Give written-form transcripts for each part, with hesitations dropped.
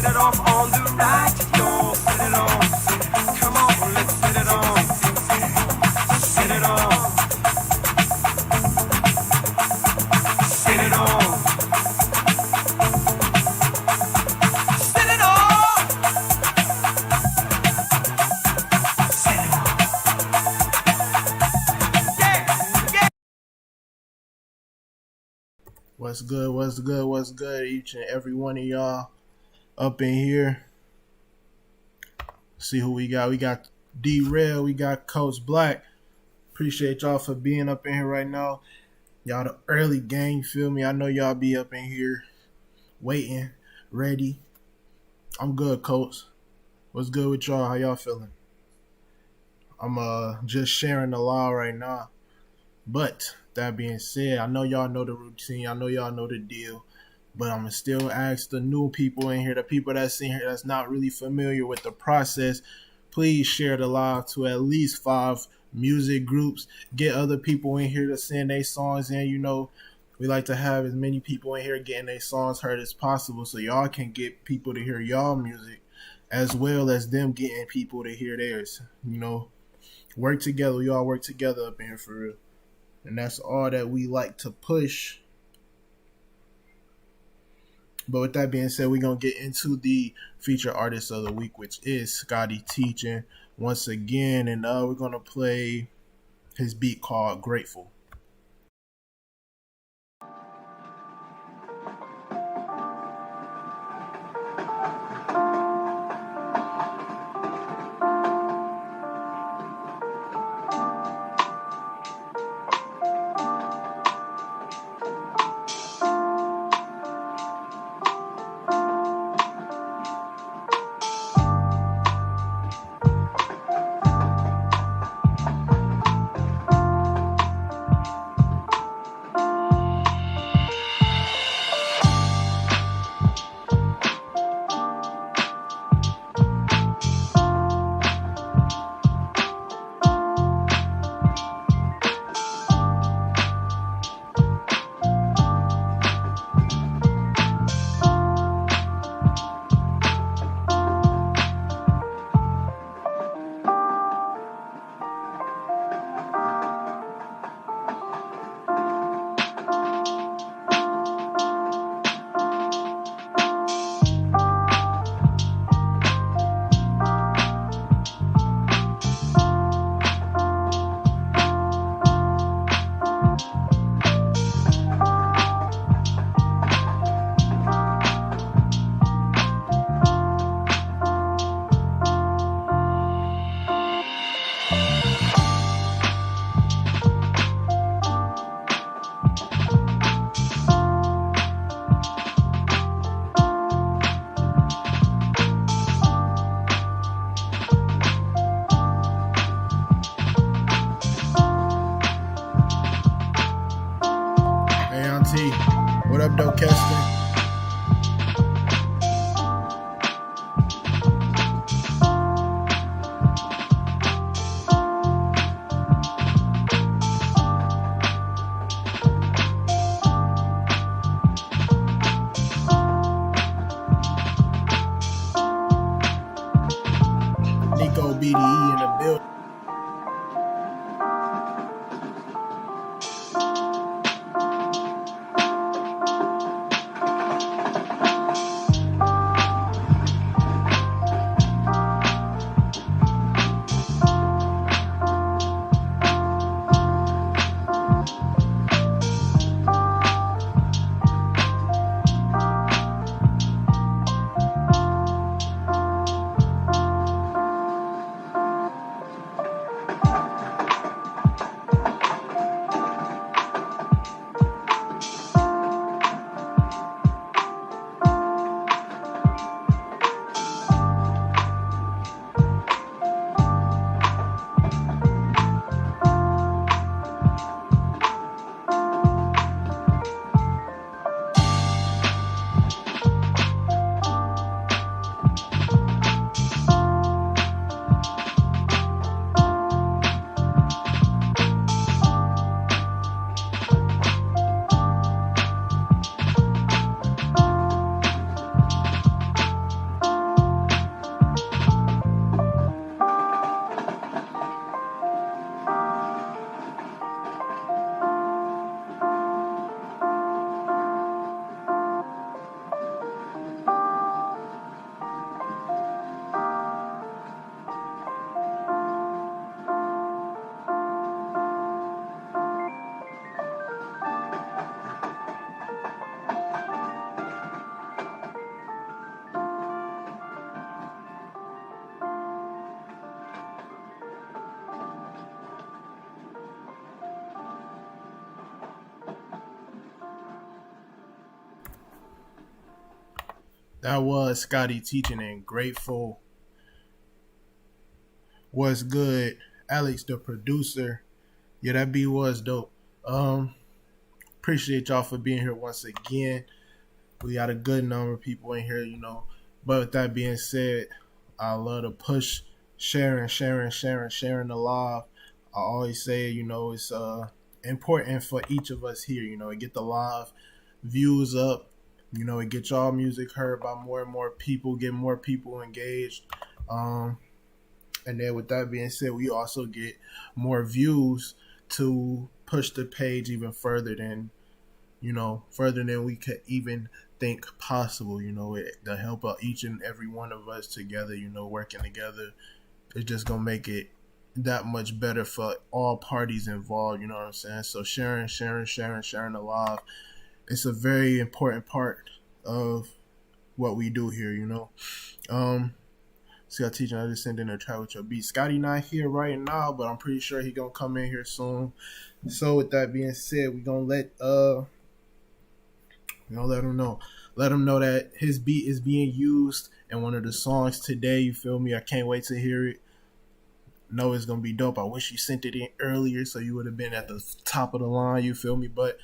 set it off on the right. Yo, set it on. Come on, let's set it on. Set it on. Set it on. Set it on. Set it on. Yeah, yeah. What's good? What's good? What's good? Each and every one of y'all up in here. See who we got. We got D-Rail. We got Coach Black. Appreciate y'all for being up in here right now. Y'all the early gang, feel me? I know y'all be up in here waiting, ready. I'm good, Coach. What's good with y'all? How y'all feeling? I'm just sharing the law right now. But that being said, I know y'all know the routine. I know y'all know the deal. But I'm going to still ask the new people in here, the people that's in here that's not really familiar with the process, please share the live to at least 5 music groups. Get other people in here to send their songs in. You know, we like to have as many people in here getting their songs heard as possible so y'all can get people to hear y'all music as well as them getting people to hear theirs. You know, work together. We all work together up in here for real. And that's all that we like to push. But with that being said, we're going to get into the featured artist of the week, which is Scotty Teaching once again. And we're going to play his beat called Grateful. Hey, Auntie. What up, though, Keston? Nico BDE in the building. That was Scotty teaching and grateful. Was good. Alex, the producer. Yeah, that beat was dope. Um, Appreciate y'all for being here once again. We got a good number of people in here. But with that being said, I love to push sharing the live. I always say, it's important for each of us here, to get the live views up, it get y'all music heard by more and more people, get more people engaged. Um, and then with that being said, we also get more views to push the page even further than we could even think possible. The help of each and every one of us together, working together, it's just gonna make it that much better for all parties involved. You know what I'm saying? So sharing the live. It's a very important part of what we do here. See, I teaching. I just sent in a try with your beat. Scotty not here right now, but I'm pretty sure he gonna come in here soon. So with that being said, we gonna let him know. Let him know that his beat is being used in one of the songs today. You feel me? I can't wait to hear it. Know it's gonna be dope. I wish you sent it in earlier so you would have been at the top of the line. You feel me? But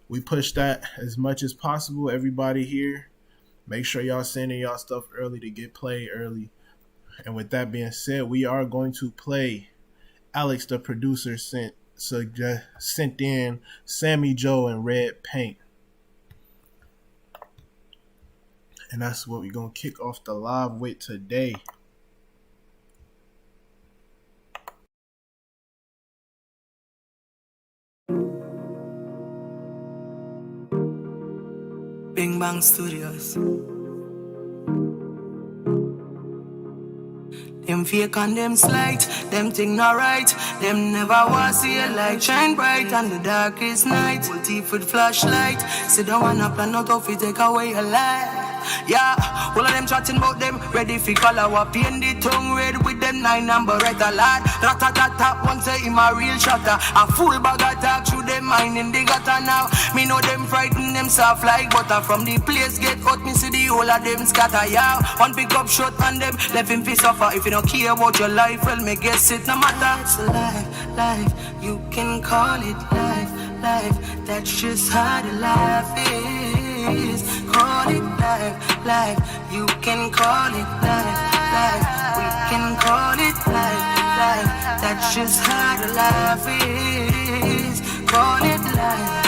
we push that as much as possible. Everybody here, make sure y'all sending y'all stuff early to get played early. And with that being said, we are going to play. Alex, the producer, sent in Sammy Joe and Red Paint. And that's what we're going to kick off the live with today. Bing Bang Studios. Them fake and them slight, them thing not right. Them never want see a light shine bright on the darkest night. Full teeth with flashlight. Sit down and a plan out of it, take away a life. Yeah, all of them chatting about them, ready for color. What paint the tongue red with them 9 number red a lot. Rat-a-tat-tat, one say him a real shotter. A full bag of talk through them mind in the gutter now. Me know them frighten them soft like butter. From the place get out, me see the whole of them scatter. Yeah, one pick up shot on them, left him fi suffer. If you don't care about your life, well, me guess it no matter. It's a life, you can call it life. That's just how the life is. Call it life, you can call it life. We can call it life. That's just how the life is. Call it life.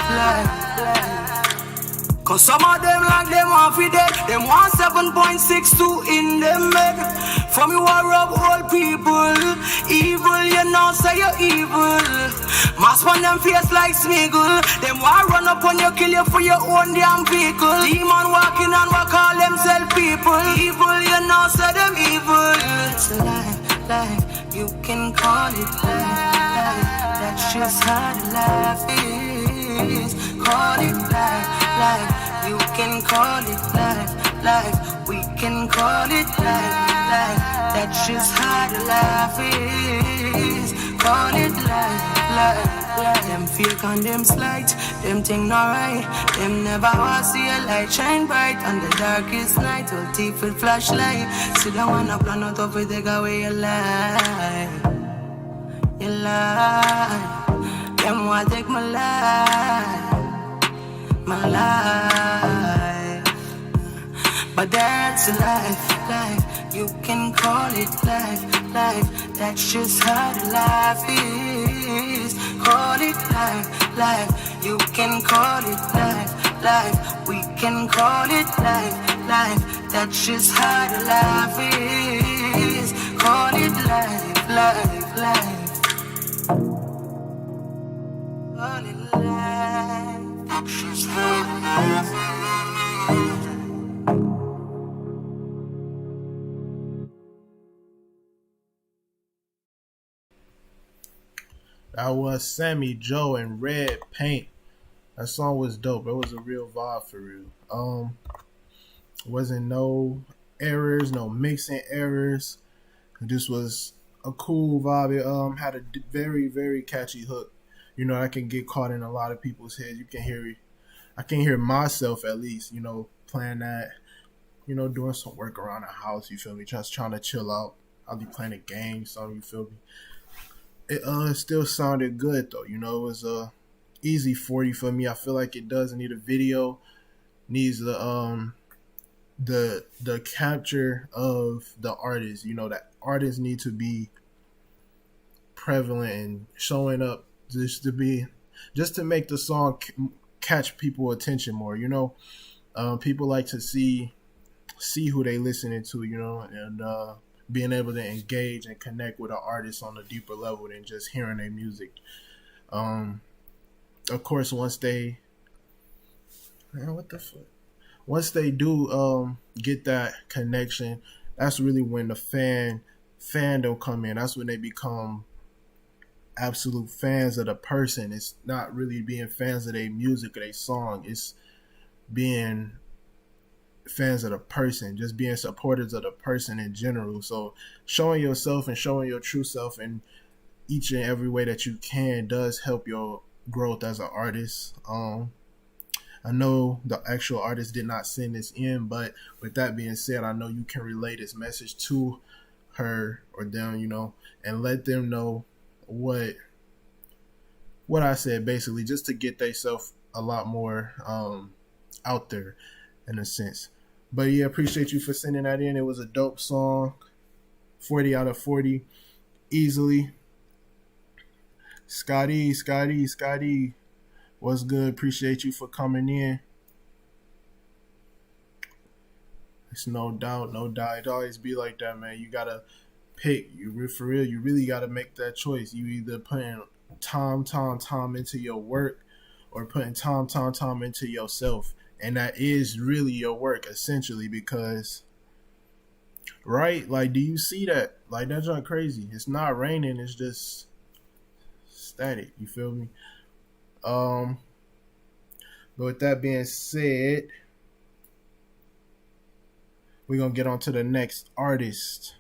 Cause some of them like them want fi dead. Them want 7.62 in them head. From you are rob all people. Evil, you know say you're evil. Mask on them face like Smiggle. Them want run up on you, kill you for your own damn vehicle. Demon walking and walk all themselves people. Evil, you know say them evil. It's a life, you can call it life. That's just how the life is. Call it life, you can call it life. We can call it life. That's just how the life is. Call it life. Them fake and them slight, them thing not right. Them never want see a light shine bright on the darkest night. All teeth with flashlight. Sit down and a plan out of it, take away your life. Your life. Them want take my life. My life, but that's a life. You can call it life. That's just how the life is. Call it life. You can call it life. We can call it life. That's just how the life is. Call it life. Call it life. That was Sammy Joe and Red Paint. That song was dope. It was a real vibe for real. Wasn't no errors, no mixing errors. This was a cool vibe. It had a very, very catchy hook. I can get caught in a lot of people's heads. You can hear it. I can hear myself at least, playing that, doing some work around the house, you feel me? Just trying to chill out. I'll be playing a game, so you feel me? It still sounded good though, it was a easy 40 for me. I feel like it doesn't need a video, needs the capture of the artist. That artists need to be prevalent and showing up just to make the song catch people attention more. People like to see who they listening to, and being able to engage and connect with an artist on a deeper level than just hearing their music. Of course, once they do get that connection, that's really when the fandom come in. That's when they become absolute fans of the person. It's not really being fans of their music or their song. It's being fans of the person, just being supporters of the person in general. So showing yourself and showing your true self in each and every way that you can does help your growth as an artist. I know the actual artist did not send this in, but with that being said, I know you can relay this message to her or them, and let them know what I said, basically, just to get themselves a lot more out there in a sense. But yeah, appreciate you for sending that in. It was a dope song. 40 out of 40 easily. Scotty, what's good? Appreciate you for coming in. It's no doubt. It always be like that, man. You gotta pick. For real, you really gotta make that choice. You either putting time into your work or putting time into yourself. And that is really your work, essentially, because, right? Like, do you see that? Like, that's not crazy. It's not raining. It's just static. You feel me? But with that being said, we're going to get on to the next artist.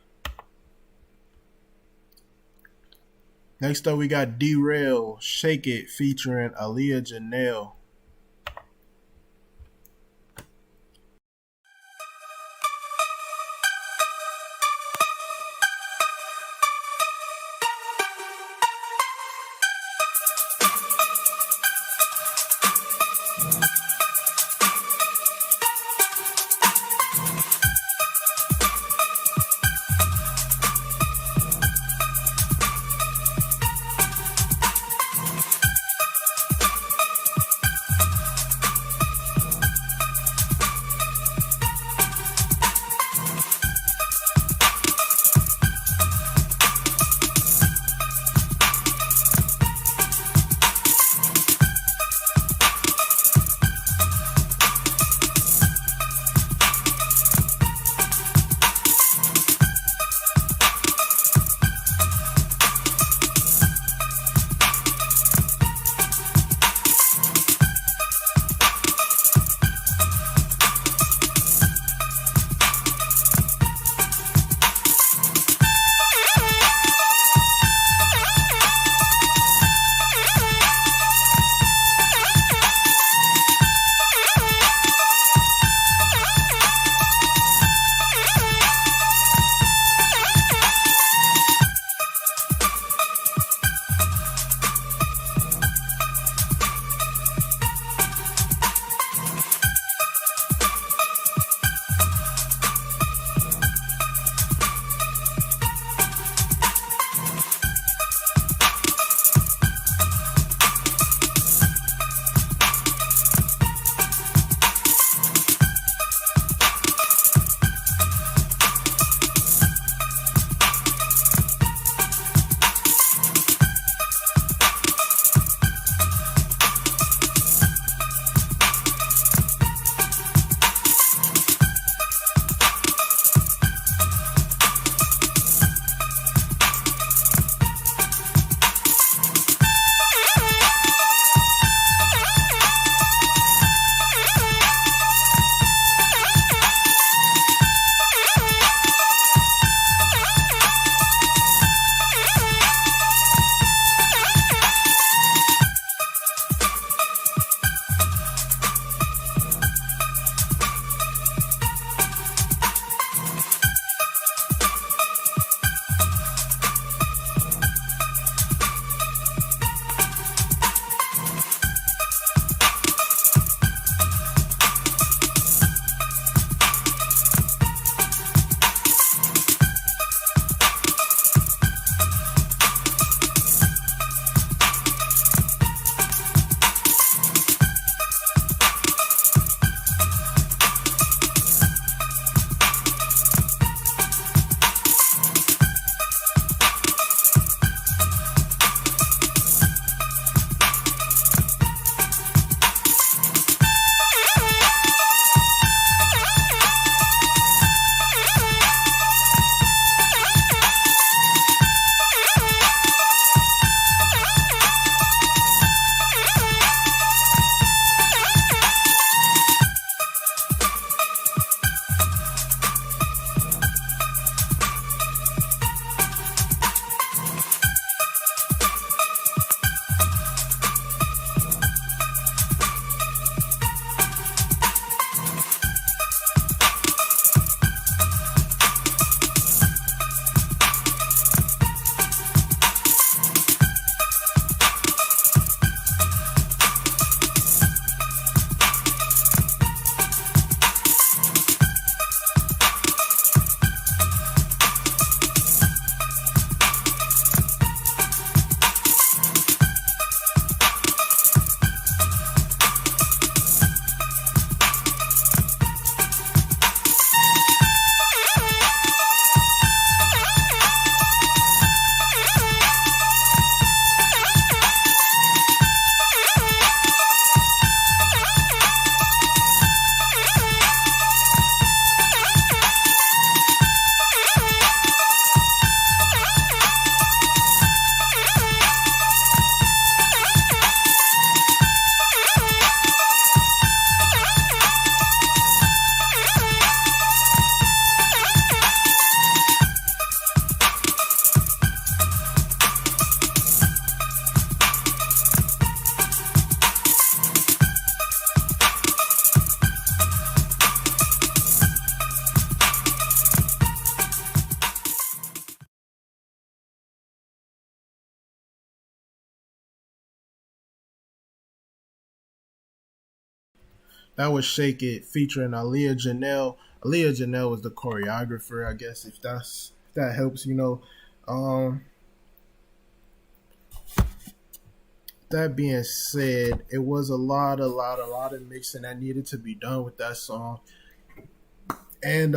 Next up, we got Derail, Shake It, featuring Aaliyah Janelle. That was Shake It featuring Aaliyah Janelle. Aaliyah Janelle was the choreographer, I guess, if that helps, you know. Um, that being said, it was a lot of mixing that needed to be done with that song. And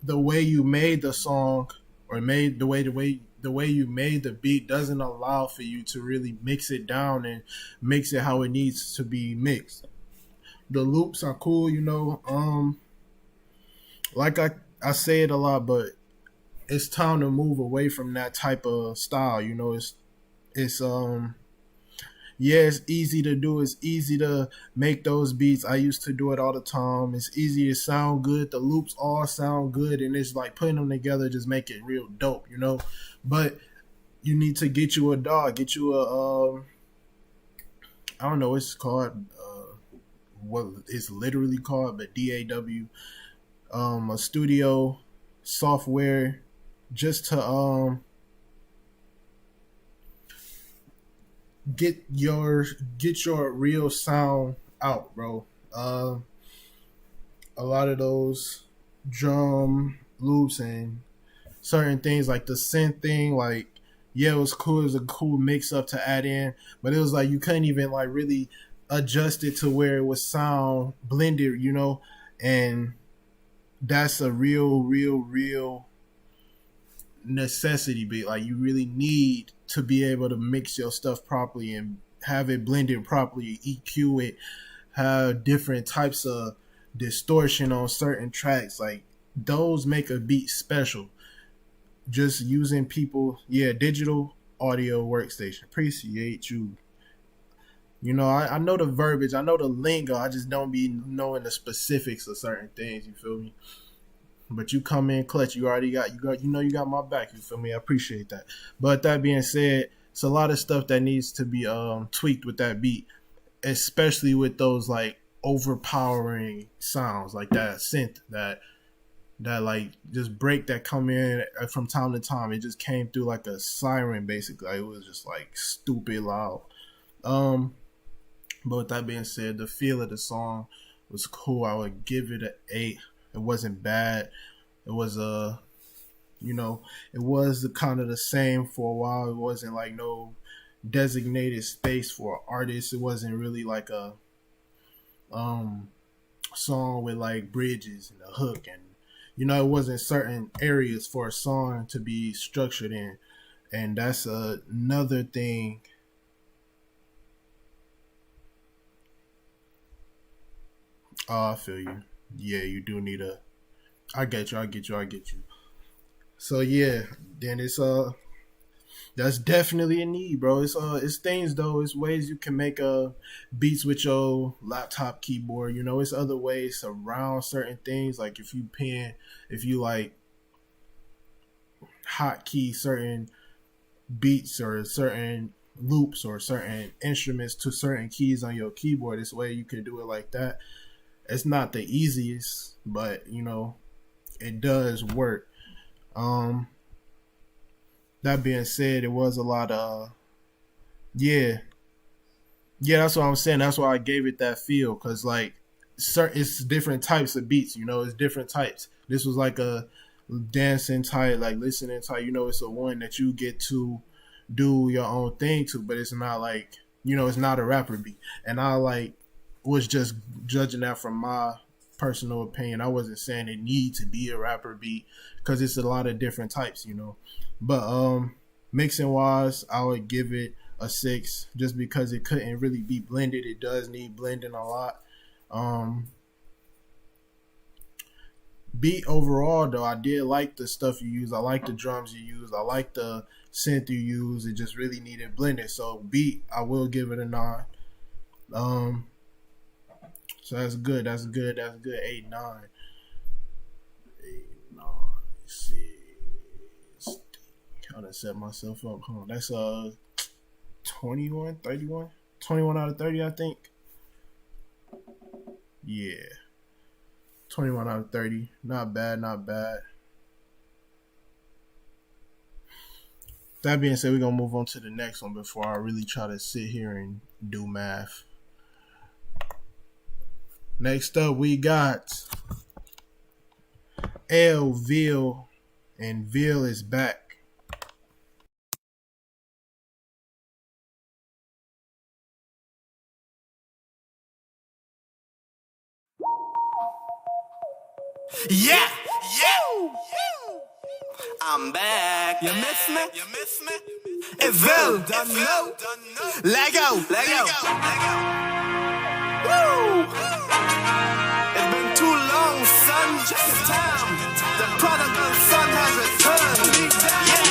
the way you made the song, or made the way you made the beat doesn't allow for you to really mix it down and mix it how it needs to be mixed. The loops are cool, you know. Like I say it a lot, but it's time to move away from that type of style. You know, it's yeah, it's easy to do. It's easy to make those beats. I used to do it all the time. It's easy to sound good. The loops all sound good, and it's like putting them together just make it real dope, you know. But you need to get you a dog, get you a I don't know what it's called, what it's literally called, but DAW, a studio software, just to get your real sound out, bro. A lot of those drum loops and certain things like the synth thing, like yeah, it was cool. It was a cool mix up to add in, but it was like you couldn't even like really adjust it to where it would sound blended, you know. And that's a real necessity beat. Like you really need to be able to mix your stuff properly and have it blended properly, EQ it, have different types of distortion on certain tracks. Like those make a beat special. Just using digital audio workstation. Appreciate you. You know, I know the verbiage, I know the lingo, I just don't be knowing the specifics of certain things, you feel me? But you come in clutch. You already got you got my back. You feel me? I appreciate that. But that being said, it's a lot of stuff that needs to be tweaked with that beat, especially with those like overpowering sounds like that synth that like just break that come in from time to time. It just came through like a siren basically. Like, it was just like stupid loud. But with that being said, the feel of the song was cool. I would give it an 8. It wasn't bad. It was you know, it was the kind of the same for a while. It wasn't like no designated space for artists. It wasn't really like a song with like bridges and a hook, and you know, it wasn't certain areas for a song to be structured in. And that's another thing. Oh, I feel you. Yeah, you do need a. I get you. So yeah, then it's that's definitely a need, bro. It's things though. It's ways you can make beats with your laptop keyboard. You know, it's other ways around certain things. Like if you like hotkey certain beats or certain loops or certain instruments to certain keys on your keyboard, it's a way you can do it like that. It's not the easiest, but you know, it does work. That being said, it was a lot of yeah, that's what I'm saying. That's why I gave it that feel, because like it's different types of beats. You know, it's different types. This was like a dancing type, like listening type. You know, it's a one that you get to do your own thing to, but it's not like, you know, it's not a rapper beat. And I like was just judging that from my personal opinion. I wasn't saying it need to be a rapper beat, because it's a lot of different types, you know. But mixing wise, I would give it a 6, just because it couldn't really be blended. It does need blending a lot. Beat overall though, I did like the stuff you use. I like the drums you use. I like the synth you use. It just really needed blended. So beat, I will give it a 9. So that's good. 8, 9. 8, 9. Let's see. How to set myself up. Huh? That's 21, 31. 21 out of 30, I think. Yeah. 21 out of 30. Not bad. That being said, we're going to move on to the next one before I really try to sit here and do math. Next up, we got Ville, and Ville is back. Yeah, yeah. I'm back. You miss me? It's Ville. Done know. Lego. Woo! It's been too long, son. Check the time. The prodigal son has returned. Yeah.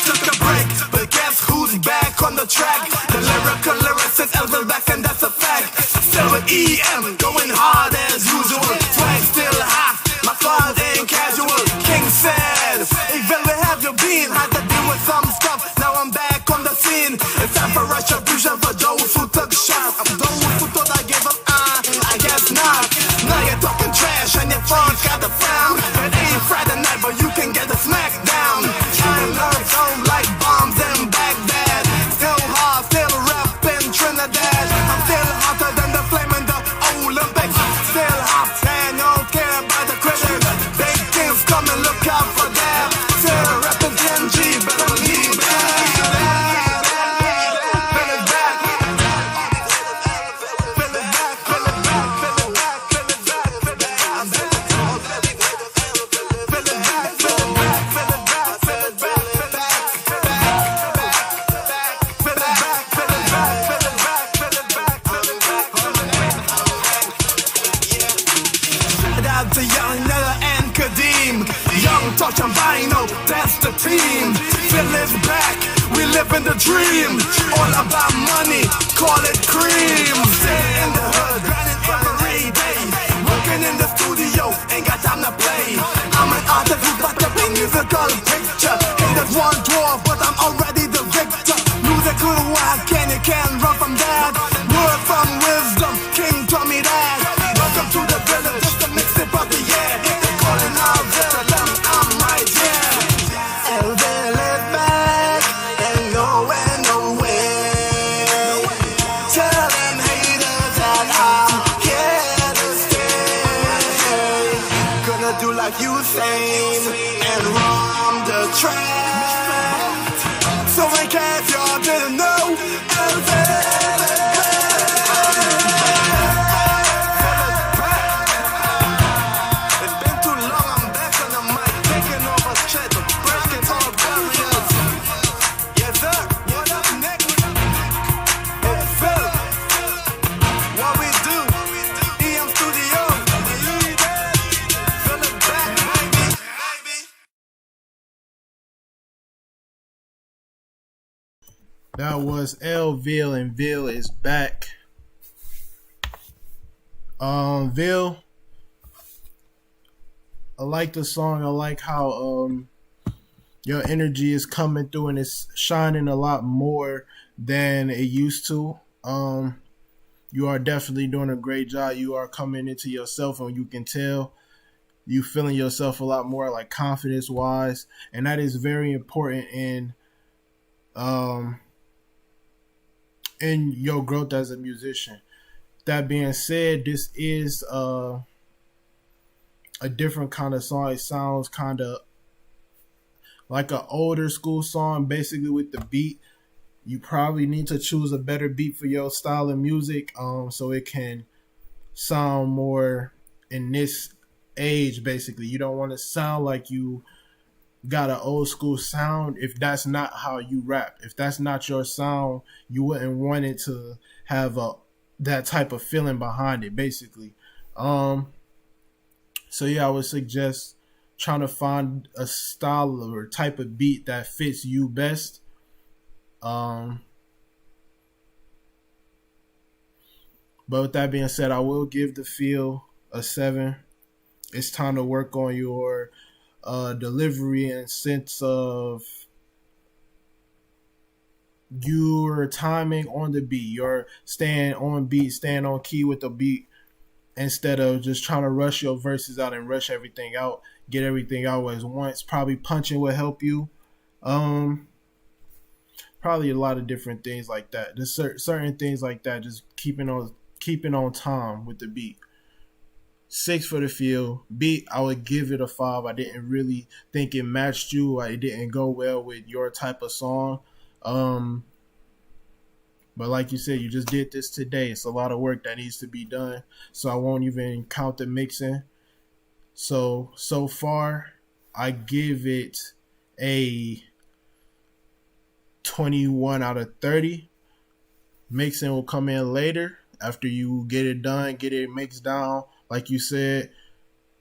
Took a break, but guess who's back on the track? The lyrical lyricist Elvis back, and that's a fact. Silver EM, going hard as usual. Swag still high, my style ain't casual. King said, ik wil weer have your bean. Had to deal with some stuff, now I'm back on the scene. It's time for retribution for those who took shots. I'm those who thought I gave up, I guess not. Now you're talking trash and your phone's got the frown. It ain't Friday night, but you can get the smack down. I learned sound like bombs in Baghdad. Still hard, still rap in Trinidad. I'm still hotter than the flame in the Olympics. Still hot and don't care about the critics. Big things coming, look out for that. Still rapping NG, better believe that. To young Nella and Kadeem, young Touch and Bino, that's the team. Phil is back, we live in the dream. All about money, call it cream. Stay in the hood, grinding every day. Working in the studio, ain't got time to play. I'm an artist who's got the musical picture. Ain't that one dwarf, but I'm already the victor. Musical wild, you can't run from that. Word from wisdom, King told me that. Welcome to the village, just a mix it up, yeah. They're calling out Ville, I'm right here. And Ville is back, and going nowhere. Tell them haters that I'm here to stay. Gonna do like you say, and run the track. So in case y'all didn't know, and Ville is back. That was Ville, and Ville is back. Ville, I like the song. I like how your energy is coming through and it's shining a lot more than it used to. You are definitely doing a great job. You are coming into yourself, and you can tell you feeling yourself a lot more, like confidence wise, and that is very important in your growth as a musician. That being said, this is a different kind of song. It sounds kind of like an older school song, basically with the beat. You probably need to choose a better beat for your style of music, so it can sound more in this age. Basically, you don't want to sound like you got an old school sound if that's not how you rap. If that's not your sound, you wouldn't want it to have that type of feeling behind it, basically. So yeah, I would suggest trying to find a style or type of beat that fits you best. But with that being said, I will give the feel a 7. It's time to work on your delivery and sense of your timing on the beat. You're staying on beat, staying on key with the beat, instead of just trying to rush your verses out and rush everything out, get everything out at once. Probably punching will help you. Probably a lot of different things like that. Just certain things like that. Just keeping on keeping on time with the beat. 6 for the field. Beat, I would give it a 5. I didn't really think it matched you. It didn't go well with your type of song. But like you said, you just did this today. It's a lot of work that needs to be done. So I won't even count the mixing. So far, I give it a 21 out of 30. Mixing will come in later after you get it done, get it mixed down. Like you said,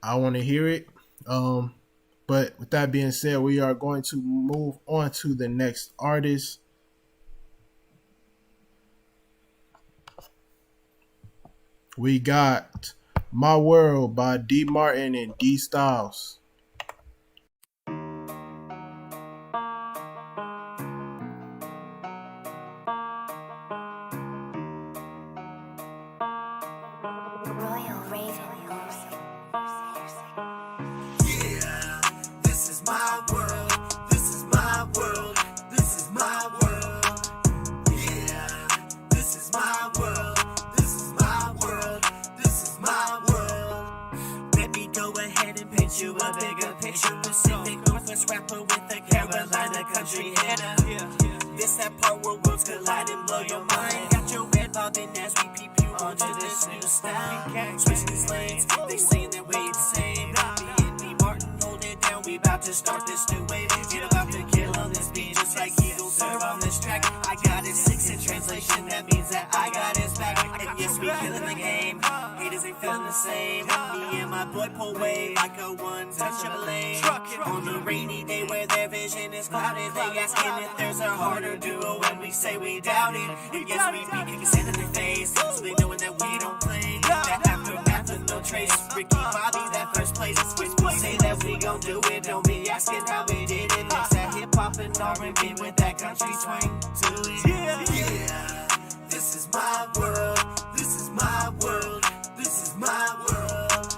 I want to hear it. But with that being said, we are going to move on to the next artist. We got My World by D Martin and D Styles. This that part where worlds collide and blow your mind. Got your head bobbing as we peep you onto this new style. Switch these lanes, they saying that we the same. Me and D Martin hold it down, we about to start this new wave. Get about to kill on this beat, just like Eagles serve on this track. I got it 6 in translation, that means that I got his back. And yes, we killing the game, haters ain't feeling the same. Me and my boy pull wave like a one-touch of a lane. On the rainy day where their vision is clouded, they asking if there's a harder duo, and we say we doubt it. And yes, we be kicking sand in their face, so they knowing that we don't play. That aftermath with no trace, Ricky Bobby, that first place. We say that we gon' do it, don't be asking how we did it. Mix that hip-hop and R&B with that country swing to it. Yeah, this is my world, this is my world, this is my world.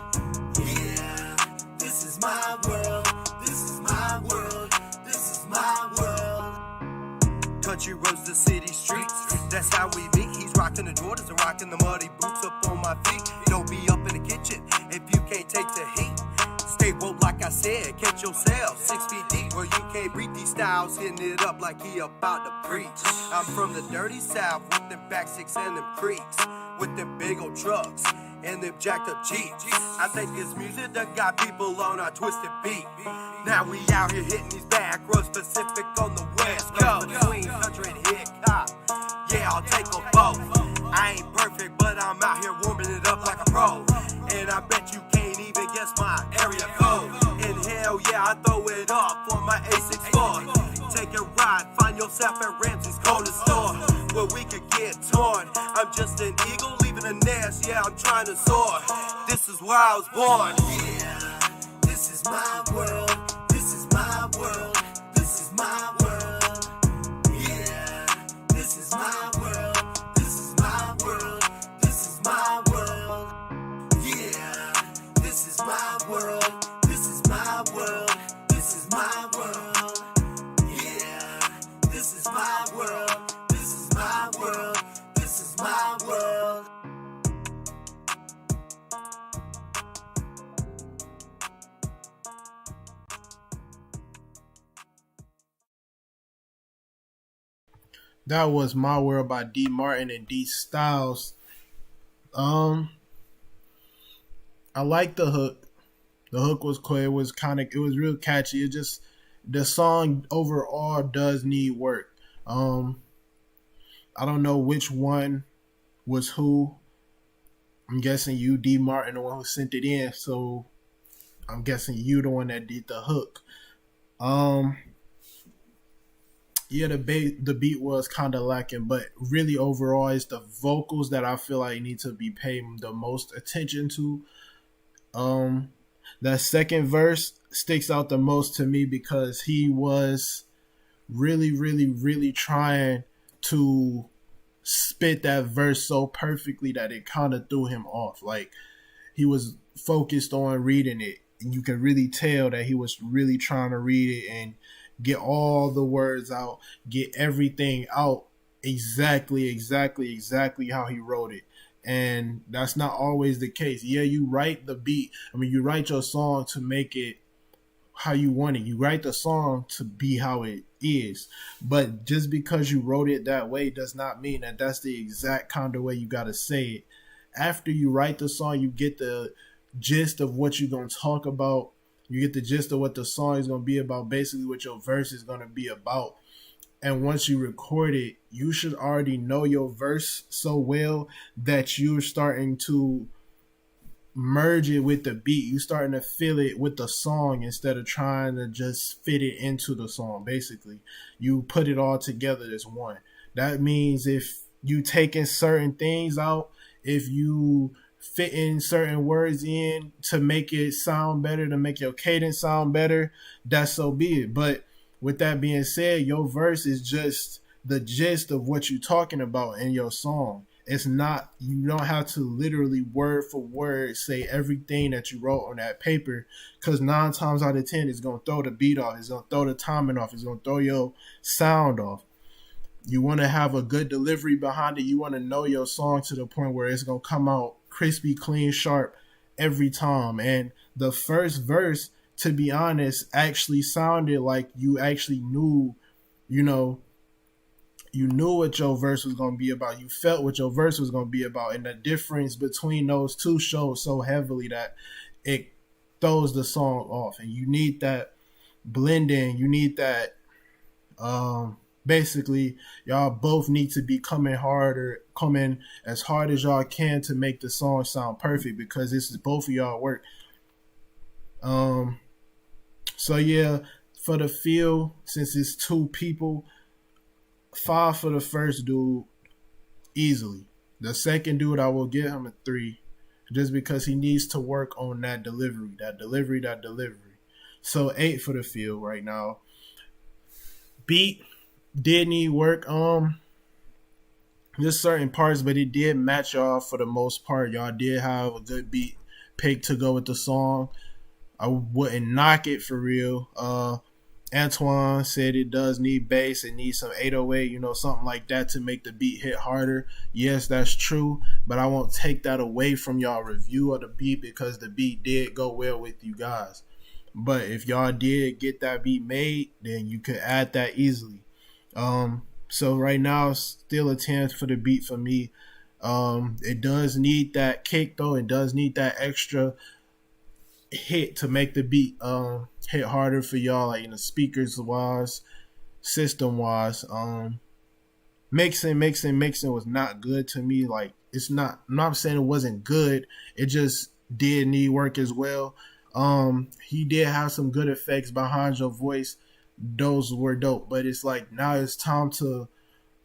Yeah, this is my world, this is my world, this is my world. Country roads to city streets, that's how we meet. He's rocking the Jordans and rocking the muddy boots up on my feet. Don't be up in the kitchen if you can't take the heat. Stay woke like I said, catch yourself 6 feet deep where you can't breathe. These styles hitting it up like he about to preach. I'm from the dirty south with them back six and them creeks, with them big old trucks and them jacked up Jeeps. I think this music that got people on our twisted beat. Now we out here hitting these back roads, Pacific on the west coast, between country and hip hop. Yeah, I'll take them both. I ain't perfect, but I'm out here warming it up like a pro. And I bet you can't even guess my area code. And hell yeah, I throw it up for my A64. Take a ride, find yourself at Ramsey's corner store, where we could get torn. I'm just an eagle leaving a nest, yeah, I'm trying to soar. This is where I was born. Yeah, this is my world, this is my world, this is my world. Yeah, this is my world, this is my world, this is my world. Yeah, this is my world, this is my world, this is my world. Yeah, this is my world, this is my world, this is my world. That was My World by D Martin and D Styles. I like the hook. The hook was cool. It was real catchy. It just, the song overall does need work. I don't know which one was who. I'm guessing you, D Martin, the one who sent it in. So I'm guessing you the one that did the hook. Yeah, the beat was kind of lacking, but really overall, it's the vocals that I feel like need to be paid the most attention to. That second verse sticks out the most to me because he was really, really, really trying to spit that verse so perfectly that it kind of threw him off. Like, he was focused on reading it, and you can really tell that he was really trying to read it and get all the words out, get everything out exactly how he wrote it. And that's not always the case. Yeah, you write the beat. I mean, you write your song to make it how you want it. You write the song to be how it is. But just because you wrote it that way does not mean that that's the exact kind of way you got to say it. After you write the song, you get the gist of what you're going to talk about. You get the gist of what the song is going to be about, basically what your verse is going to be about. And once you record it, you should already know your verse so well that you're starting to merge it with the beat. You starting to feel it with the song instead of trying to just fit it into the song. Basically, you put it all together as one. That means if you taking certain things out, if you fitting certain words in to make it sound better, to make your cadence sound better, that's so be it. But with that being said, your verse is just the gist of what you're talking about in your song. It's not, you don't have to literally word for word say everything that you wrote on that paper, because 9 times out of 10 it's going to throw the beat off, it's going to throw the timing off, it's going to throw your sound off. You want to have a good delivery behind it. You want to know your song to the point where it's going to come out crispy, clean, sharp every time. And the first verse, to be honest, actually sounded like you actually knew, you knew what your verse was going to be about. You felt what your verse was going to be about. And the difference between those two shows so heavily that it throws the song off. And you need that blending. You need that, basically, y'all both need to be coming as hard as y'all can to make the song sound perfect, because this is both of y'all work. So yeah, for the feel, since it's 2 people, 5 for the first dude, easily. The second dude, I will give him a 3, just because he needs to work on that delivery. So 8 for the feel right now. Beat did need work. Just certain parts, but it did match y'all for the most part. Y'all did have a good beat pick to go with the song. I wouldn't knock it for real. Antoine said it does need bass. It needs some 808, something like that to make the beat hit harder. Yes, that's true, but I won't take that away from y'all review of the beat, because the beat did go well with you guys. But if y'all did get that beat made, then you could add that easily. So right now, still a 10 for the beat for me. It does need that kick though. It does need that extra hit to make the beat hit harder for y'all, like in the speakers wise, system wise. Mixing was not good to me. Like, it's not, I'm not saying it wasn't good, it just did need work as well. He did have some good effects behind your voice, those were dope, but it's like now it's time to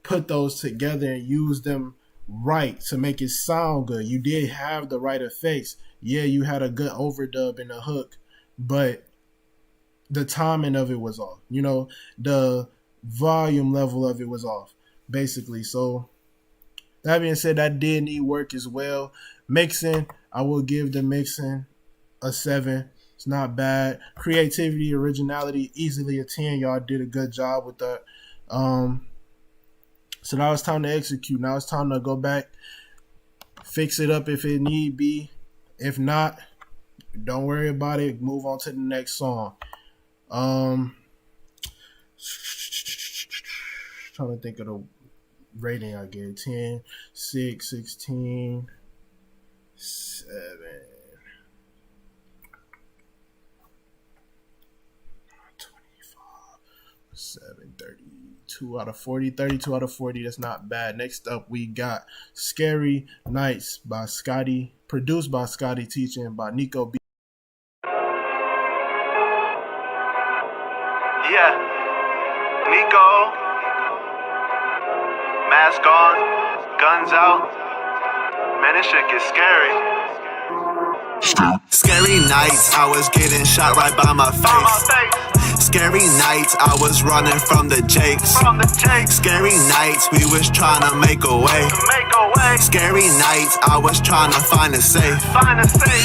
put those together and use them right to make it sound good. You did have the right effects. Yeah, you had a good overdub in the hook, but the timing of it was off. The volume level of it was off, basically. So that being said, that did need work as well. Mixing, I will give the mixing a 7. It's not bad. Creativity, originality, easily a 10. Y'all did a good job with that. So now it's time to execute. Now it's time to go back, fix it up if it need be. If not, don't worry about it. Move on to the next song. Trying to think of the rating I gave. 10, 6, 16, 7. 32 out of 40. 32 out of 40. That's not bad. Next up, we got Scary Nights by Scotty, produced by Scotty, teaching by Nico B. Yeah, Nico, mask on, guns out. Man, this shit gets scary. Scary nights, I was getting shot right by my face. Scary nights, I was running from the Jakes. Scary nights, we was trying to make a way. Scary nights, I was trying to find a safe.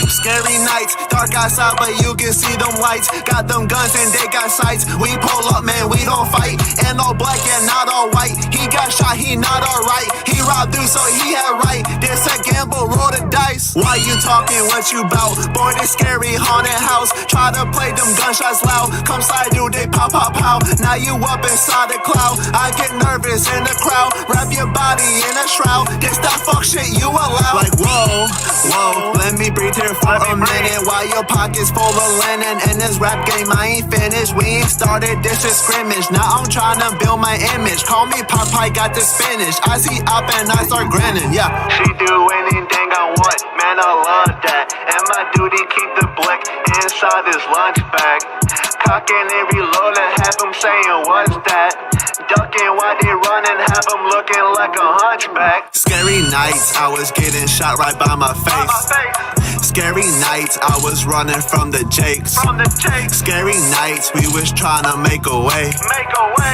Scary nights, dark outside, but you can see them lights. Got them guns and they got sights. We pull up, man, we don't fight. And all black and not all white. He got shot, he not alright. He robbed you, so he had right. This a gamble, roll the dice. Why you talking what you bout? Boy, this scary haunted house. Try to play them gunshots loud. Come slide you, they pop, pop, pow. Now you up inside the cloud. I get nervous in the crowd. Wrap your body in a shroud. This that fuck shit you allow. Like whoa, whoa, let me breathe here for a minute. While your pockets full of linen. In this rap game I ain't finished. We ain't started, this is scrimmage. Now I'm trying to build my image. Call me Popeye, got the spinach. I see up and I start grinning, yeah. She do anything I want, man, I love that. And my duty keep the blick inside his lunch bag. Cocking and reloading, have him saying, what's that? Ducking while they running, have him looking like a hunchback. Scary nights, I was getting shot right by my face. Scary nights, I was running from the Jakes. Scary nights, we was trying to make a way.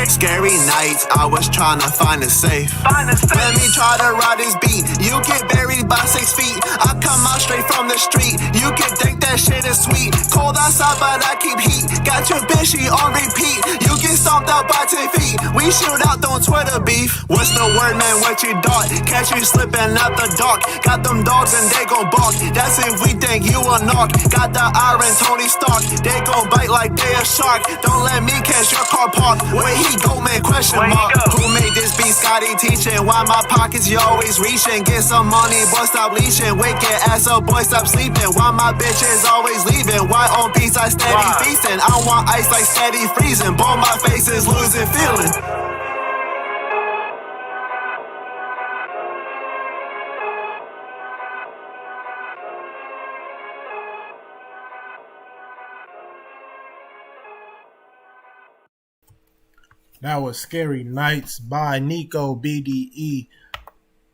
Scary nights, I was trying to find a safe. Let me try to ride this beat. You get buried by 6 feet. I come out straight from the street. You can think that shit is sweet. Cold outside, but I keep heat. Got your bitch, she on repeat. You get stomped out by 10 feet. We shoot out on Twitter beef. What's the word, man? What you thought? Catch you slipping out the dark. Got them dogs and they gon' bark. That's if we think you a knock. Got the iron Tony Stark. They gon' bite like they a shark. Don't let me catch your car parked. Where he go, man? Question mark. Who made this beat? Scotty teaching. Why my pockets you always reaching? Get some money, boy, stop leeching. Wake your ass up, boy, stop sleeping. Why my bitches always leaving? Why on beats I steady feasting? I want ice like steady freezing. Boy, my face is losing feeling. That was Scary Nights by Nico BDE.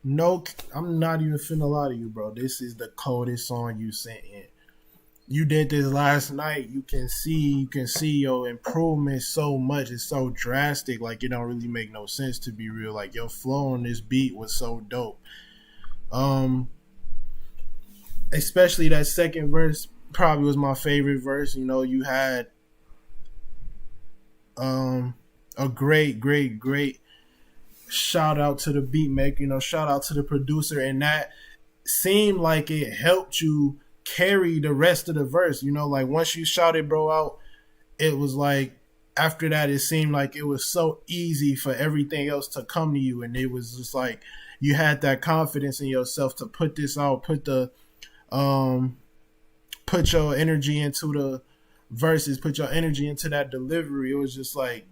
No, I'm not even finna lie to you, bro. This is the coldest song you sent in. You did this last night. You can see your improvement so much. It's so drastic. Like, it don't really make no sense, to be real. Like, your flow on this beat was so dope. Especially that second verse probably was my favorite verse. You know, you had a great shout out to the beat maker, you know, shout out to the producer, and that seemed like it helped you carry the rest of the verse. You know, like once you shouted bro out, it was like after that it seemed like it was so easy for everything else to come to you, and it was just like you had that confidence in yourself to put this out, put your energy into the verses, put your energy into that delivery. It was just like,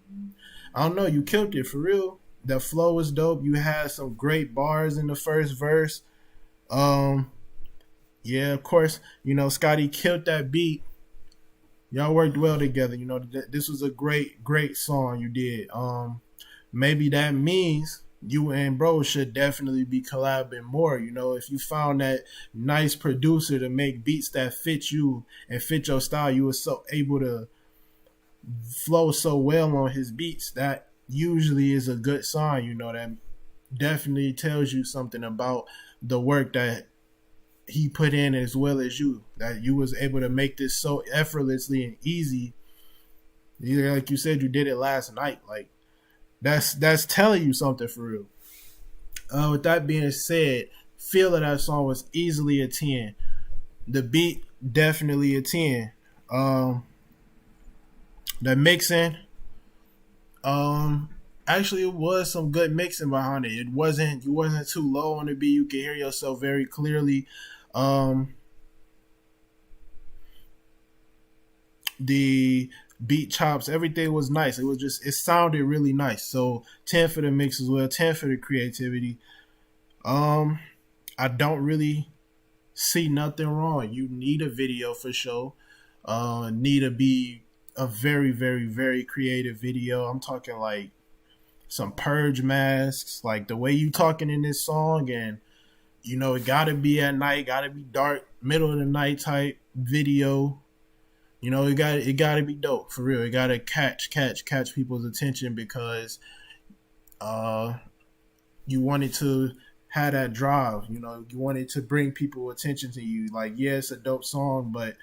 I don't know, you killed it for real. The flow was dope. You had some great bars in the first verse. Yeah, of course, you know, Scotty killed that beat. Y'all worked well together. You know, this was a great song you did. Maybe that means you and bro should definitely be collabing more. You know, if you found that nice producer to make beats that fit you and fit your style, you were so able to flow so well on his beats. That usually is a good sign. You know, that definitely tells you something about the work that he put in, as well as you, that you was able to make this so effortlessly and easy. Like you said, you did it last night. Like that's telling you something for real. With that being said, feel that song was easily a 10. The beat definitely a 10. The mixing, actually it was some good mixing behind it. You wasn't too low on the beat. You could hear yourself very clearly. The beat chops, everything was nice. It sounded really nice. So 10 for the mix as well, 10 for the creativity. I don't really see nothing wrong. You need a video for sure. Need to be a very, very, very creative video. I'm talking like some purge masks, like the way you talking in this song, and you know, it gotta be at night, gotta be dark, middle of the night type video. It got to be dope for real. It got to catch people's attention because uh you wanted to have that drive. You wanted to bring people attention to you. Like, yeah, it's a dope song, but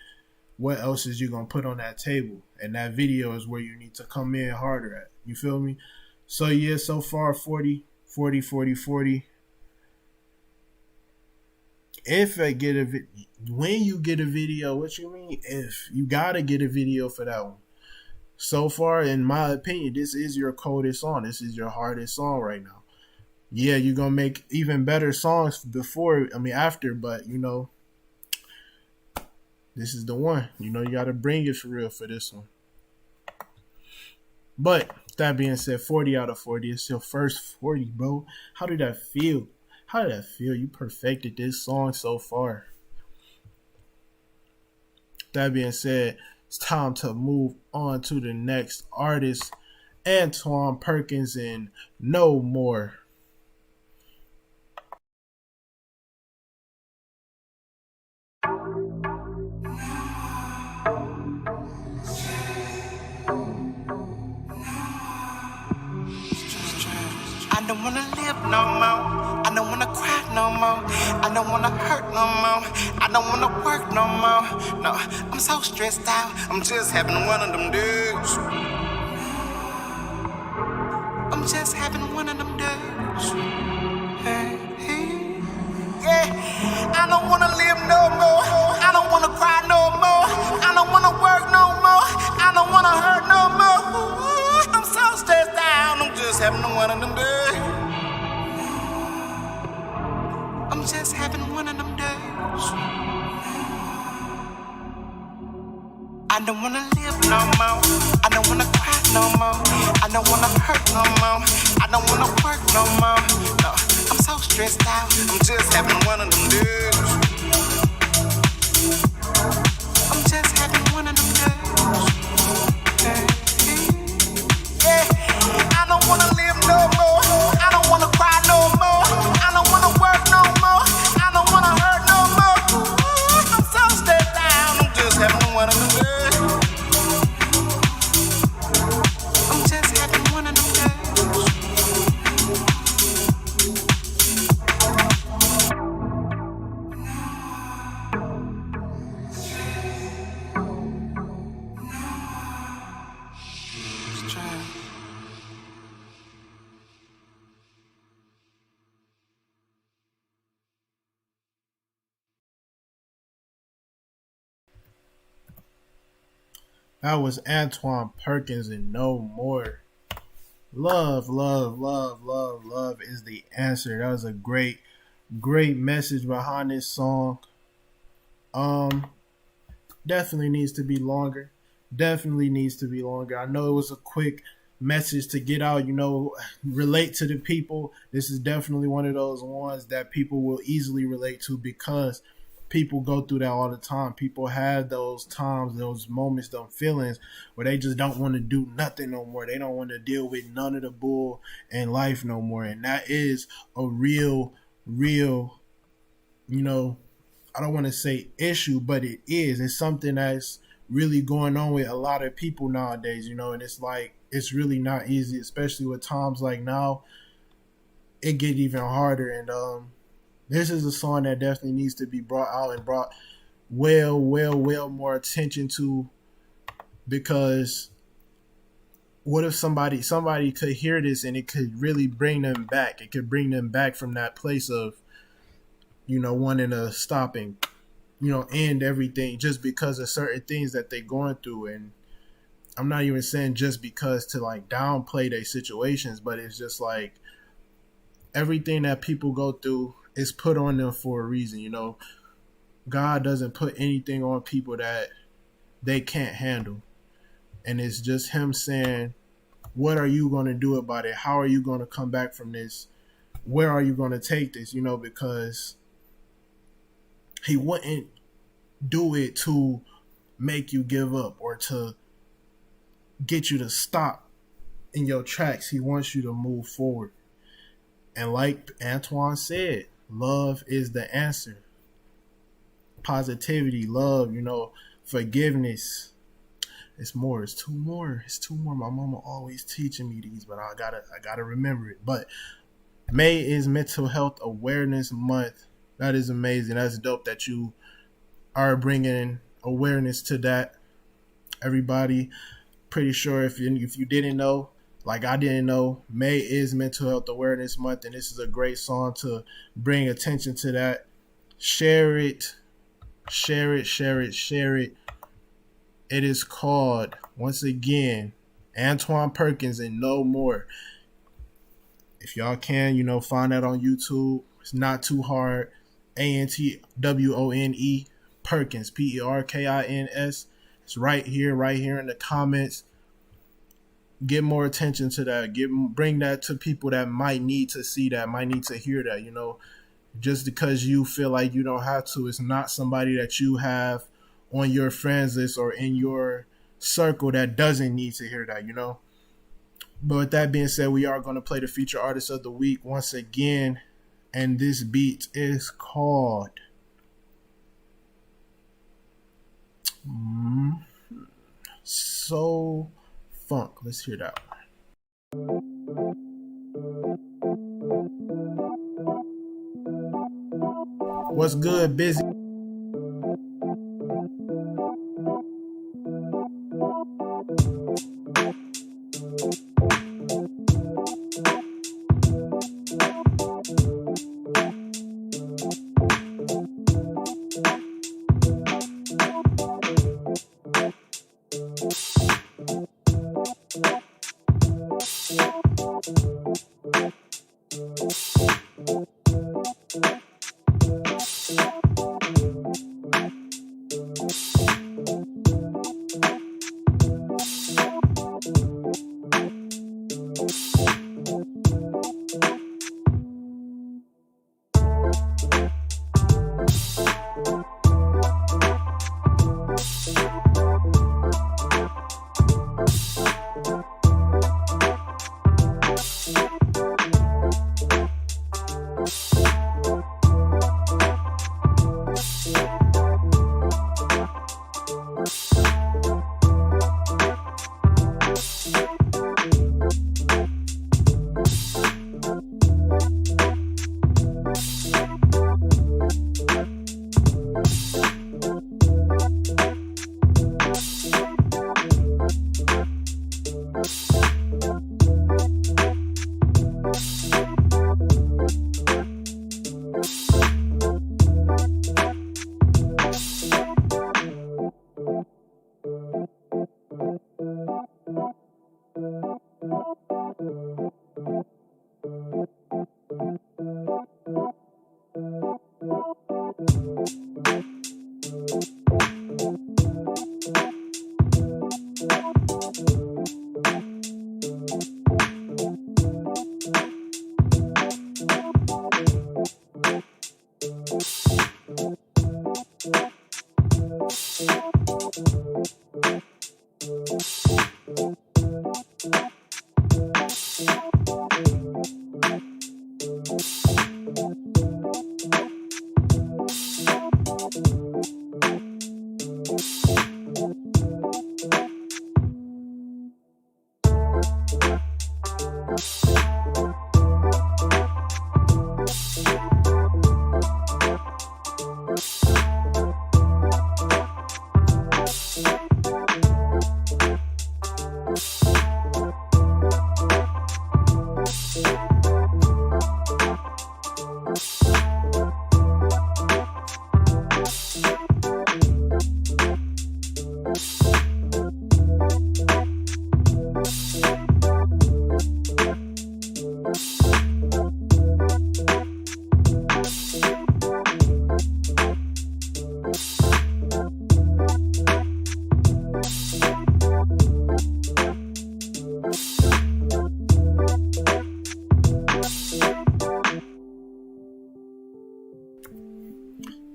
what else is you gonna put on that table? And that video is where you need to come in harder at. You feel me? So yeah, so far 40, 40, 40, 40. If I get when you get a video, what you mean? If you gotta get a video for that one. So far, in my opinion, this is your coldest song. This is your hardest song right now. Yeah, you're gonna make even better songs after, but this is the one. You gotta bring it for real for this one. But that being said, 40 out of 40. It's your first 40, bro. How did that feel? How did that feel? You perfected this song so far. That being said, it's time to move on to the next artist, Antoine Perkins, and No More. I don't wanna live no more. I don't wanna cry no more. I don't wanna hurt no more. I don't wanna work no more. No, I'm so stressed out. I'm just having one of them days. I'm just having one of them days. Yeah, I don't wanna live no more. I don't wanna cry no more. I don't wanna work no more. I don't wanna hurt no more. I'm so stressed out. I'm just having one of them days. I'm just having one of them days. I don't wanna live no more. I don't wanna cry no more. I don't wanna hurt no more. I don't wanna work no more. No, I'm so stressed out. I'm just having one of them days. I'm just having one of them days. Yeah, I don't wanna live no more. I don't wanna cry no more. I don't wanna work no more. I don't wanna hurt no more. I'm so stressed out. I'm just having one of them days. I'm just having one of them days. That was Antoine Perkins and No More. Love, love, love, love, love is the answer. That was a great, great message behind this song. Um, Definitely needs to be longer. Definitely needs to be longer. I know it was a quick message to get out, relate to the people. This is definitely one of those ones that people will easily relate to because people go through that all the time. People have those times, those moments, those feelings where they just don't want to do nothing no more. They don't want to deal with none of the bull in life no more. And that is a real, I don't want to say issue, but it is. It's something that's really going on with a lot of people nowadays, and it's like it's really not easy, especially with times like now. It get even harder, and this is a song that definitely needs to be brought out and brought well more attention to, because what if somebody could hear this and it could really bring them back? It could bring them back from that place of wanting to stop and end everything just because of certain things that they're going through. And I'm not even saying just because to like downplay their situations, but it's just like everything that people go through is put on them for a reason. God doesn't put anything on people that they can't handle. And it's just him saying, what are you going to do about it? How are you going to come back from this? Where are you going to take this? Because he wouldn't do it to make you give up or to get you to stop in your tracks. He wants you to move forward. And like Antoine said, love is the answer. Positivity, love, forgiveness. It's more. It's two more. It's two more. My mama always teaching me these, but I gotta remember it. But May is Mental Health Awareness Month. That is amazing. That's dope that you are bringing awareness to that. Everybody, pretty sure if you didn't know, like I didn't know, May is Mental Health Awareness Month, and this is a great song to bring attention to that. Share it, share it, share it, share it. It is called, once again, Antoine Perkins and No More. If y'all can, find that on YouTube. It's not too hard. ANTWONE Perkins, PERKINS. It's right here in the comments. Get more attention to that. Bring that to people that might need to see that, might need to hear that. Just because you feel like you don't have to, it's not somebody that you have on your friends list or in your circle that doesn't need to hear that. But with that being said, we are going to play the feature artist of the week once again, and this beat is called Soul Funk. Let's hear that one. What's good, Busy?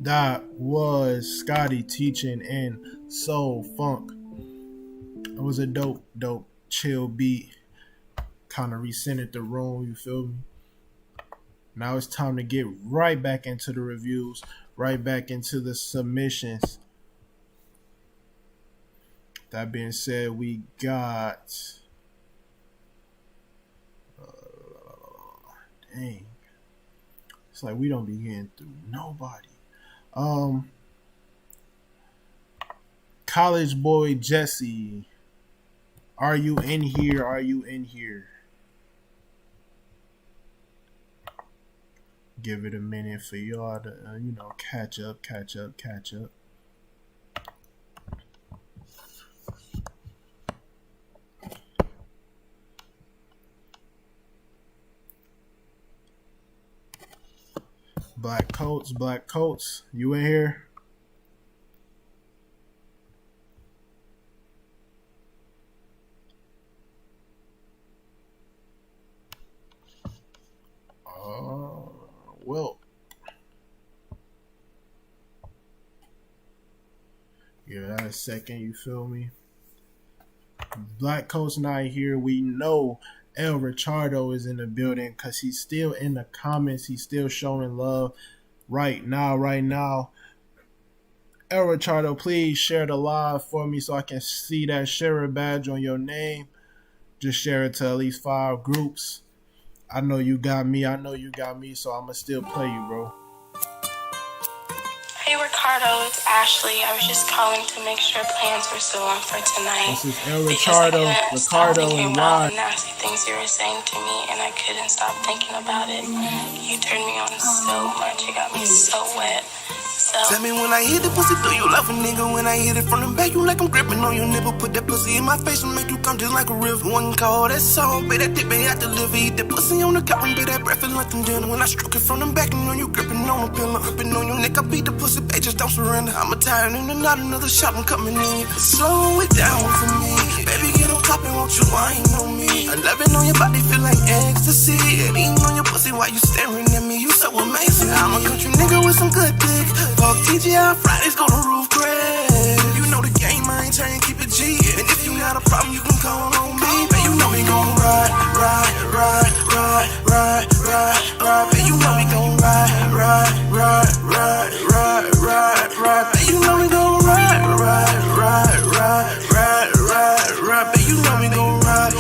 That was Scotty teaching in Soul Funk. It was a dope, chill beat. Kind of recentered the room, you feel me? Now it's time to get right back into the reviews, right back into the submissions. That being said, we got. Dang. It's like we don't be getting through nobody. College boy Jesse. Are you in here? Are you in here? Give it a minute for y'all to, catch up. Black Coats, you in here? Well, give that a second, you feel me? Black Coats not here. We know El Richardo is in the building because he's still in the comments. He's still showing love right now. El Richardo, please share the live for me so I can see that sharer badge on your name. Just share it to at least 5 groups. I know you got me, so I'm going to still play you, bro. Hey Ricardo, it's Ashley. I was just calling to make sure plans were still on for tonight. This is El Richardo, and Rod. The nasty things you were saying to me, and I couldn't stop thinking about it. You turned me on so much, it got me so wet. Tell me when I hit the pussy, do you love a nigga? When I hit it from the back, you like I'm gripping on your nipple. Put that pussy in my face and make you come just like a river. One call, that's song, baby, that dick, baby, I deliver. Eat that pussy on the cup and baby, that breakfast like them dinner. When I stroke it from the back, you know you gripping on the pillow. Gripping on your neck, I beat the pussy, baby, just don't surrender. I'm a tired and not another shot, I'm coming in. Slow it down for me, baby, get on top and won't you wine on me. I love it on your body, feel like ecstasy. And eating on your pussy while you staring at me, you so amazing. I'm a country nigga with some good dick. Fuck TGI Fridays, go to roof crash. You know the game, I ain't trying to keep it G. And if you got a problem, you can call on me. Baby, you know we gon' ride. Baby, you know we gon' ride. Baby, you know we gon' ride. Baby, you know we gon' ride.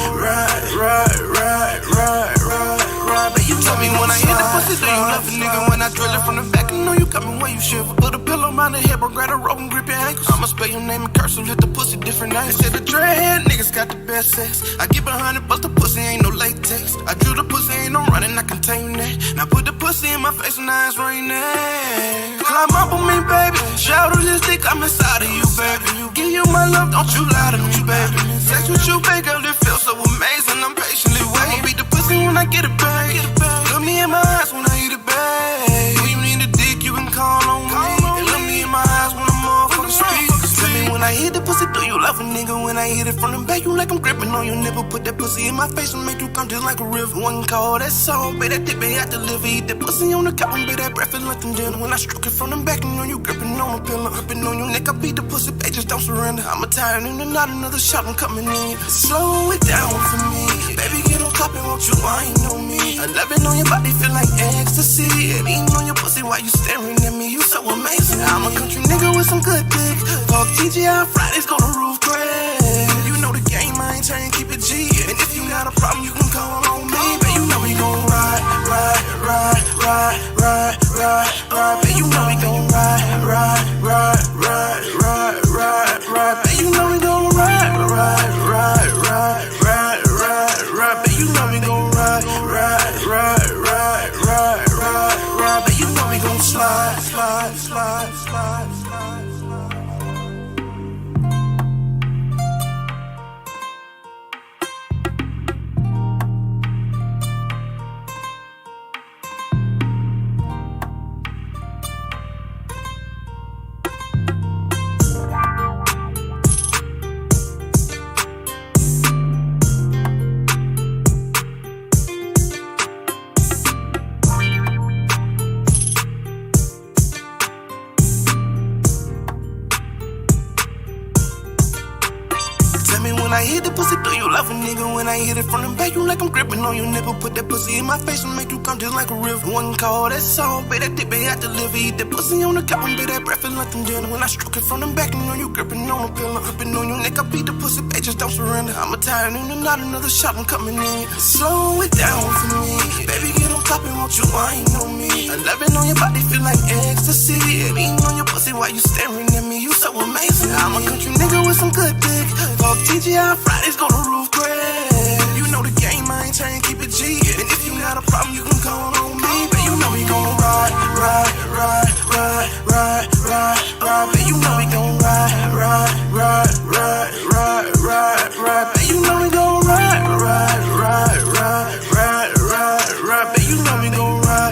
Baby, you tell me when I hit the pussy, do you love a nigga? When I drill it from the back, I know you coming when you shiver. Put a pillow around the head, bro, grab a rope and grip your ankles. I'ma spell your name and curse, so let the pussy different names. They said the dreadhead niggas got the best sex. I give 100, but the pussy ain't no latex. I drew the pussy, ain't no running, I can tell you that. Now put the pussy in my face and now it's raining. Climb up on me, baby. Shout out this dick, I'm inside of you, baby. Give you my love, don't you lie to me, baby. Sex with you, baby, girl, it feels so amazing. I'm patiently waiting. Beat the pussy when I get it back. Look me in my eyes when I eat it back. When you need a dick, you can call on me. And look me in my eyes when I'm motherfucking speak. Tell me when I hit the pussy, do you love a nigga? When I hit it from the back, you like I'm gripping on your nipple. Put that pussy in my face and make you come just like a river. One call, that's song, baby, that dick, baby, I deliver. Eat that pussy on the cup and baby, that breakfast like them dinner. When I stroke it from the back, you know you gripping on the pillow. Gripping on your neck, I beat the pussy, baby, just don't surrender. I'm a tired and not another shot, I'm coming in. Slow it down for me, baby, get on top and won't you wine on me. I love it on your body, feel like ecstasy. And eating on your pussy while you staring at me, you so amazing. I'm a country nigga with some good dick. Fuck TGI Fridays, go to roof crash. You know the game, I ain't trying to keep it G. And if you got a problem, you can call on me. Baby, you know we gon' ride. Baby, you know we gon' ride. Baby, you know we gon' ride. Baby, you know we gon' ride. Baby, you know we gon' slide. me when I hit the pussy. Do you love a nigga when I hit it from the back? You like I'm gripping on your nipple. Put that pussy in my face and make you come just like a river. One call, that song, baby, that dick, baby, I deliver. Eat that pussy on the cup and baby, that breath feel like them dinner. When I stroke it from the back, you know you gripping on the pillow. Gripping on your neck, I beat the pussy, baby, just don't surrender. I'm a tired and not another shot, I'm coming in. Slow it down for me. Baby, get on top and won't you wine on me. 11 on your body feel like ecstasy. Being on your pussy while you staring at me. You so amazing. I'm a country nigga with some good dick. Fuck TGI Fridays, go to roof crash. You know the game, I ain't trying to keep it G. And if you got a problem, you can call on me. But you know we gon' ride. But you know we gon' ride. But you know we gon' ride. But you know we gon' ride.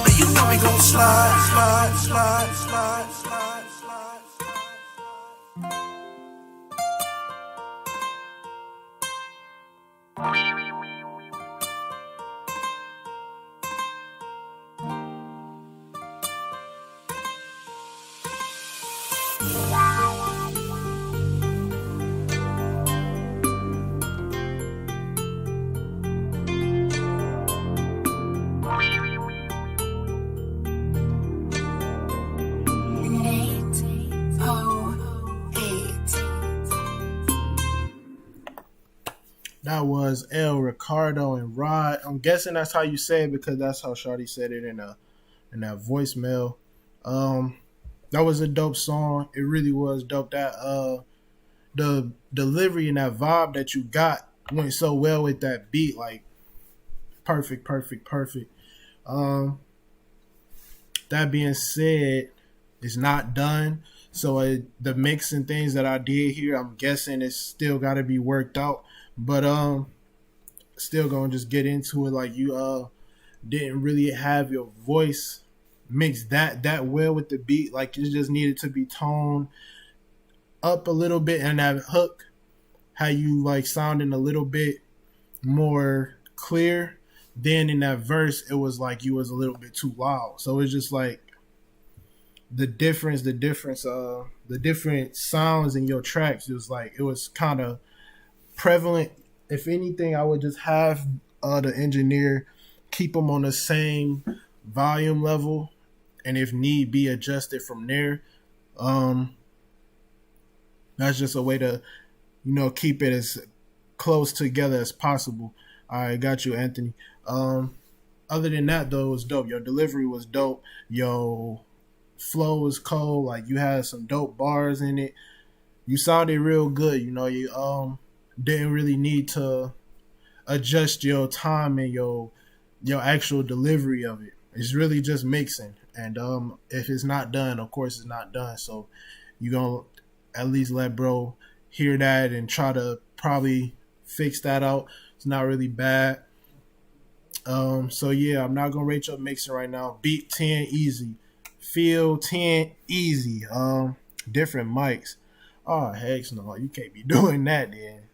But you know we gon' slide. That was El Ricardo and Rod. I'm guessing that's how you say it because that's how Shawty said it in that voicemail. That was a dope song. It really was dope. That the delivery and that vibe that you got went so well with that beat. Like perfect. That being said, it's not done. So the mix and things that I did here, I'm guessing it's still got to be worked out. But still gonna just get into it. Like you didn't really have your voice mixed that well with the beat. Like it just needed to be toned up a little bit, and that hook, how you like sounding a little bit more clear. Then in that verse, it was like you was a little bit too loud. So it's just like the different sounds in your tracks. It was kind of prevalent. If anything, I would just have the engineer keep them on the same volume level, and if need be, adjust it from there. That's just a way to, keep it as close together as possible. All right, got you, Anthony. Other than that, though, it was dope. Your delivery was dope. Your flow was cold. Like you had some dope bars in it. You sounded real good. You didn't really need to adjust your time and your actual delivery of it. It's really just mixing. And if it's not done, of course it's not done. So you're going to at least let bro hear that and try to probably fix that out. It's not really bad. So yeah, I'm not going to rate your mixing right now. Beat 10 easy. Feel 10 easy. Different mics. Oh, heck no. You can't be doing that then.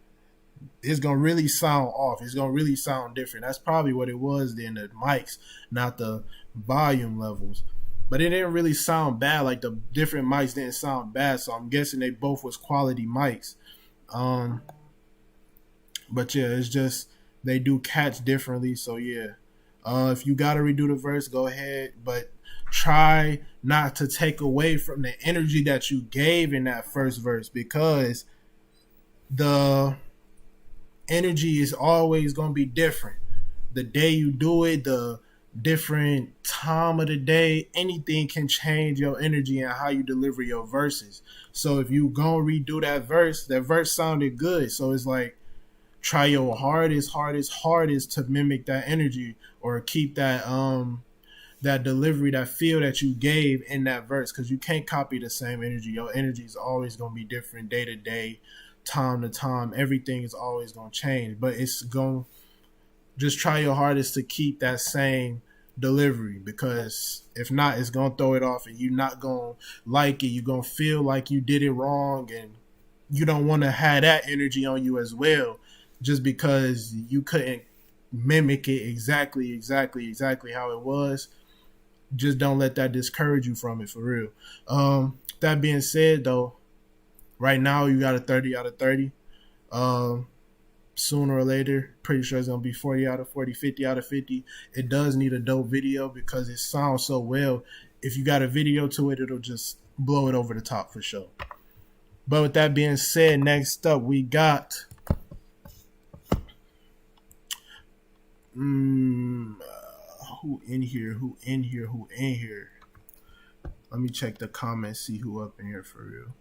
It's going to really sound off. It's going to really sound different. That's probably what it was then, the mics, not the volume levels. But it didn't really sound bad. Like the different mics didn't sound bad. So I'm guessing they both was quality mics. But yeah, it's just they do catch differently. So yeah, if you got to redo the verse, go ahead. But try not to take away from the energy that you gave in that first verse, because the energy is always going to be different. The day you do it, the different time of the day, anything can change your energy and how you deliver your verses. So if you gonna redo that verse sounded good. So it's like, try your hardest to mimic that energy or keep that that delivery, that feel that you gave in that verse, because you can't copy the same energy. Your energy is always going to be different day to day, time to time. Everything is always going to change, but it's going to just try your hardest to keep that same delivery, because if not, it's going to throw it off and you're not going to like it. You're going to feel like you did it wrong, and you don't want to have that energy on you as well, just because you couldn't mimic it exactly how it was. Just don't let that discourage you from it, for real. That being said, though, Right now, you got a 30 out of 30. Sooner or later, pretty sure it's going to be 40 out of 40, 50 out of 50. It does need a dope video because it sounds so well. If you got a video to it, it'll just blow it over the top for sure. But with that being said, next up we got who in here? Let me check the comments, see who up in here for real.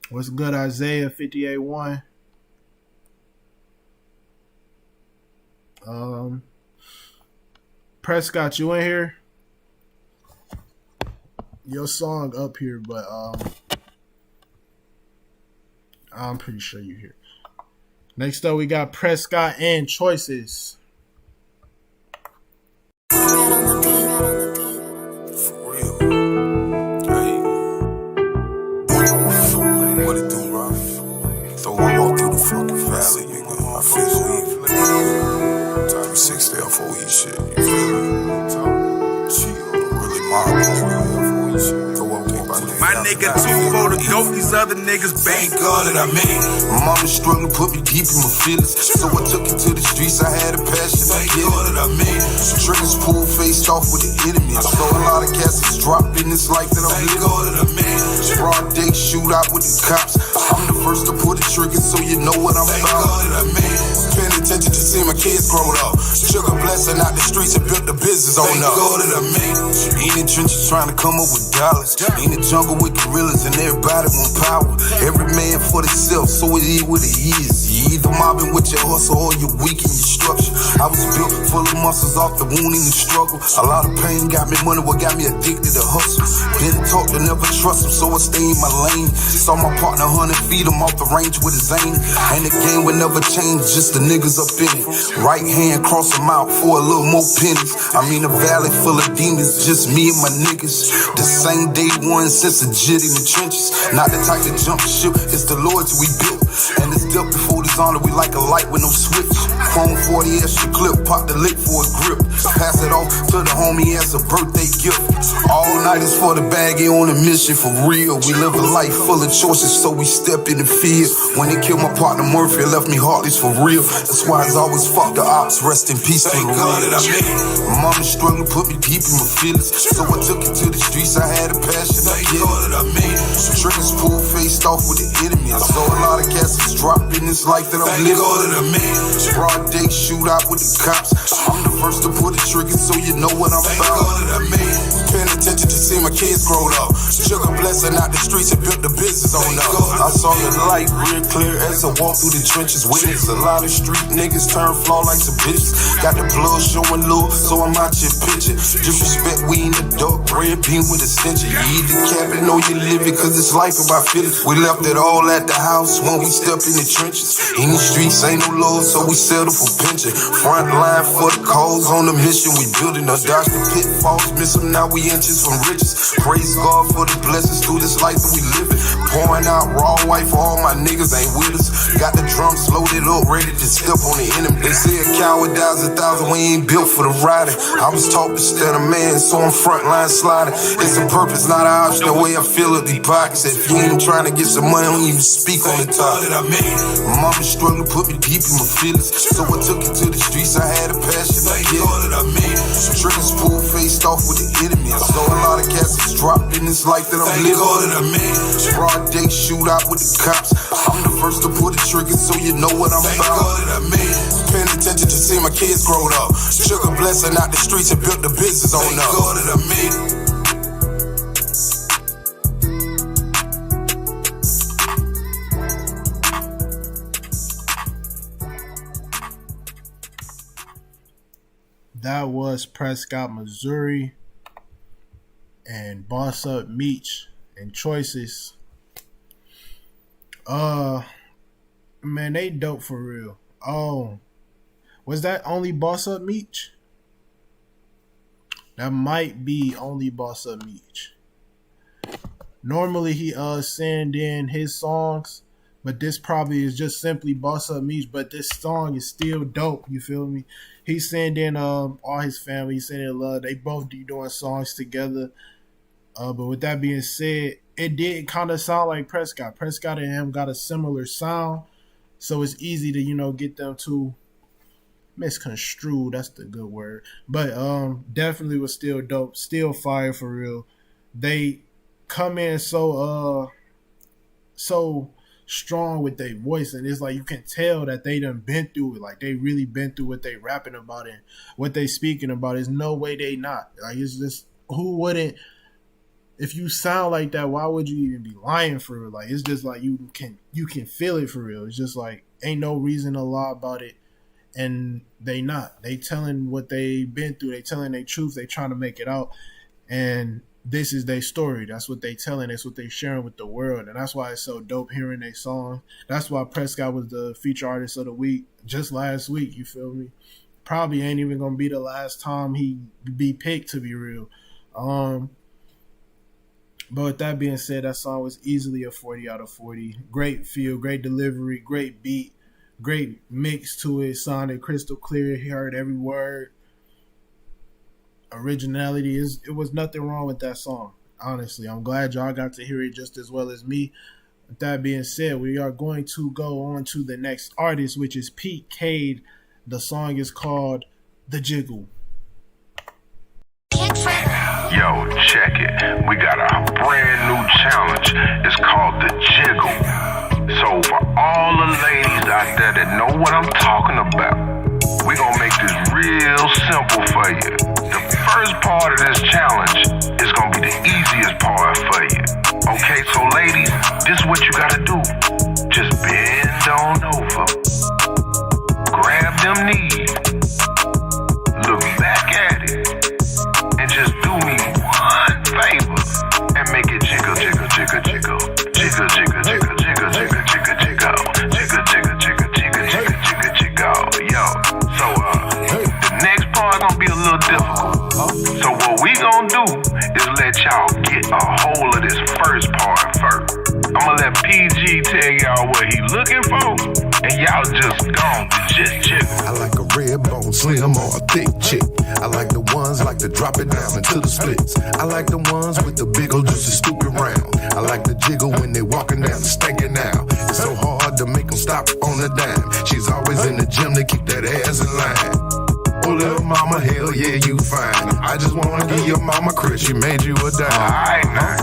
What's good, Isaiah 58-1? Prescott, you in here? Your song up here, but I'm pretty sure you're here. Next up, we got Prescott and Choices. For real. Hey. What it do, bro? Throw one walk through the fucking valley, nigga. I feel so evil. Time you 6 day off for eat shit. You feel me? Chill. Really mob. Go walk through the My nigga too for the goat, these other niggas Thank bang. God that I made it. My mama struggling, put me deep in my feelings. So I took it to the streets, I had a passion. Thank God that I made it. Triggers pulled, faced off with the enemy. I saw a lot of castles drop in this life that I'm living. Thank God that I made it. Broad day shootout with the cops. I'm the first to pull the trigger, so you know what I'm about. Thank God that I made it. Paying attention to see my kids grow up. Sugar blessing out the streets and built the business on up. Thank God that I made it. In the trenches trying to come up with dollars. In the jungle with gorillas and everybody want power. Every man for themselves, so it is what it is. You either mobbing with your hustle or you're weak in your structure. I was built full of muscles off the wound and the struggle. A lot of pain got me money, what got me addicted to hustle. Didn't talk to never trust him, so I stay in my lane. Saw my partner 100 feet him off the range with his aim. And the game would never change, just the niggas up in it. Right hand cross him out for a little more pennies. I mean a valley full of demons, just me and my niggas. The same day one since a jit in the trenches. Not the type to jump ship, it's the Lord's we built. And it's dealt before dishonor, we like a light with no switch. Chrome 40 extra clip, pop the lick for a grip. Pass it off to the homie as a birthday gift. All night is for the baggy on a mission for real. We live a life full of choices, so we step in the field. When they killed my partner Murphy, it left me heartless for real. That's why it's always fuck the ops, rest in peace to the real. My mama struggling, put me deep in my feelings. So I took it to the streets, I had a passion. Thank God that I made it. Triggers pulled, faced off with the enemy. I saw a lot of castles drop in this life that I'm living. Thank God that I made it. Broad day shootout with the cops. I'm the first to pull the trigger, so you know what I'm about. Thank God that I made it. Paying attention to see my kids grow up. Sugar blessing out the streets and built the business on up. I saw the light real clear as I walked through the trenches. Witness a lot of street niggas turn flaw like some bitches. Got the blood showing low, so I'm out your picture. Disrespect, we in the dark, red beam with a stench. You either cabin or you live it, cause it's life about feelings. We left it all at the house when we stepped in the trenches. In the streets ain't no law, so we settle for pension. Front line for the cause on the mission. We building a dodge the pitfalls, miss them, now we inches from riches. Praise God for the blessings through this life that we living. Pouring out raw white for all my niggas ain't with us. Got the drums loaded up, ready to step on the enemy. They say a coward dies 1,000, we ain't built for the riding. I was taught to stand a man, so I'm frontline sliding. It's a purpose, not an option, the way I feel at the pockets. If you ain't trying to get some money, don't even speak on the top. My mama struggling, put me deep in my feelings. So I took it to the streets, I had a passion. Thank God that I made it. Triggers pulled, faced off with the enemy. I saw a lot of castles dropped in this life that I'm living. Thank God that I made it. Broad day shootout with the cops. I'm the first to pull the trigger, so you know what I'm about. Thank God that I made it. Paying attention to see my kids grow up. Sugar blessing out the streets and built the business on up. Thank God that I made it. That was Prescott, Missouri, and Boss Up Meech and Choices. Man, they dope for real. Oh, was that only Boss Up Meech? That might be only Boss Up Meech. Normally he send in his songs, but this probably is just simply Boss Up Meech. But this song is still dope. You feel me? He sent in all his family. He sent in love. They both be doing songs together. But with that being said, it did kind of sound like Prescott. Prescott and him got a similar sound, so it's easy to get them to misconstrue. That's the good word. But definitely was still dope, still fire for real. They come in so strong with their voice, and it's like you can tell that they done been through it. Like they really been through what they rapping about and what they speaking about. There's no way they not. Like it's just, who wouldn't? If you sound like that, why would you even be lying for real? Like it's just like you can feel it for real. It's just like ain't no reason to lie about it. And they not. They telling what they been through. They telling their truth. They trying to make it out. And this is their story. That's what they telling. That's what they sharing with the world. And that's why it's so dope hearing their song. That's why Prescott was the feature artist of the week just last week. You feel me? Probably ain't even gonna be the last time he be picked, to be real. But with that being said, that song was easily a 40 out of 40. Great feel, great delivery, great beat, great mix to it. Sounded crystal clear. He heard every word. Originality it was nothing wrong with that song. Honestly, I'm glad y'all got to hear it just as well as me. With that being said, we are going to go on to the next artist, which is Pete Cade. The song is called The Jiggle. Yo, check it. We got a brand new challenge. It's called The Jiggle. So for all the ladies out there that know what I'm talking about, we gonna make this real simple for you. The first part of this challenge is gonna be the easiest part for you. Okay, so ladies, this is what you gotta do. Just bend on over, grab them knees, look back at it, and just do me one favor and make it jiggle, jiggle, jiggle, jiggle, jiggle, jiggle, jiggle, jiggle, jiggle, jiggle, jiggle, jiggle, jiggle, jiggle, jiggle, jiggle, jiggle, jiggle. Yo, so the next part gonna be a little difficult. So what we gonna do is let y'all get a hold of this first part first. I'ma let PG tell y'all what he looking for, and y'all just gon' just jiggle. I like a red bone, slim or a thick chick. I like the ones like to drop it down into the splits. I like the ones with the big old juicy stupid round. I like the jiggle when they walking down the stinking now. It's so hard to make them stop on a dime. She's always in the gym to keep that ass in line. Oh, little mama, hell yeah, you fine. I just wanna give your mama credit, she made you a dime. Alright now,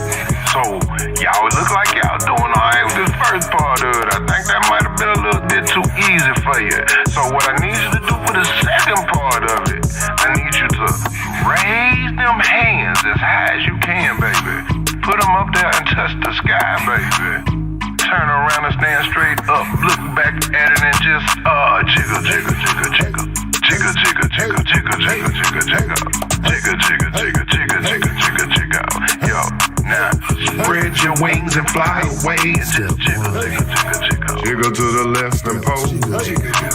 so y'all look like y'all doing alright with this first part of it. I think that might have been a little bit too easy for you. So what I need you to do for the second part of it, I need you to raise them hands as high as you can, baby. Put them up there and touch the sky, baby. Turn around and stand straight up, look back at it and just jiggle, jiggle, jiggle, jiggle. Jiggle, jiggle, jiggle, jiggle, jiggle, jiggle, jiggle. Jiggle, jiggle, jiggle, jiggle, jiggle, jiggle, jiggle. Yo, now spread your wings and fly away and just jiggle, jiggle, jiggle, jiggle. Jiggle to the left and pose.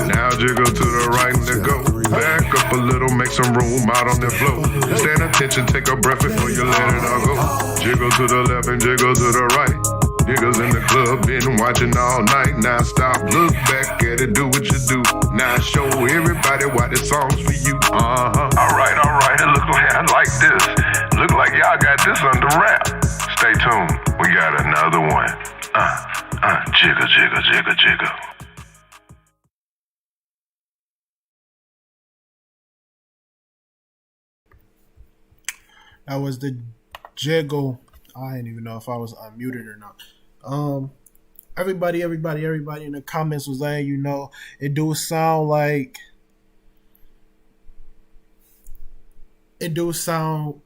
Now jiggle to the right and then go. Back up a little, make some room out on the floor. Stand attention, take a breath before you let it all go. Jiggle to the left and jiggle to the right. Niggas in the club been watching all night. Now stop, look back at it, do what you do. Now show everybody why this song's for you. Alright, it look like I like this. Look like y'all got this under wrap. Stay tuned, we got another one. Jiggle, jiggle, jiggle, jiggle. That was The Jiggle. I didn't even know if I was unmuted or not. Everybody in the comments was letting you know it do sound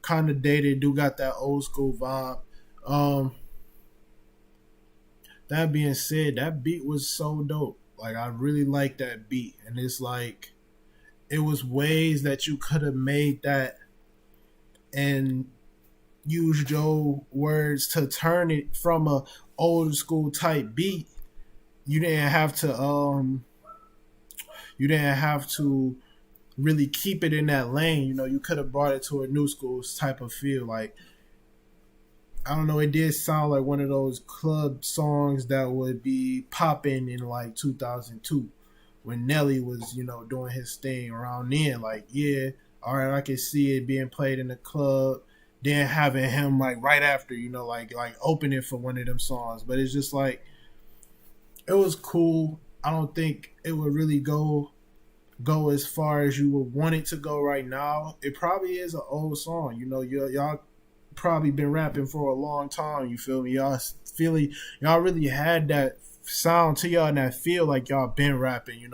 kind of dated. It do got that old school vibe. That being said, that beat was so dope. Like I really like that beat, and it's like it was ways that you could have made that and use your words to turn it from a old school type beat. You didn't have to really keep it in that lane. You know, you could have brought it to a new school type of feel. Like, I don't know, it did sound like one of those club songs that would be popping in like 2002 when Nelly was, doing his thing around then. Like, yeah, all right, I can see it being played in the club. then having him like right after, like opening for one of them songs. But it's just like it was cool. I don't think it would really go as far as you would want it to go right now. It probably is an old song. Y'all probably been rapping for a long time. You feel me? Y'all really had that sound to y'all and that feel like y'all been rapping.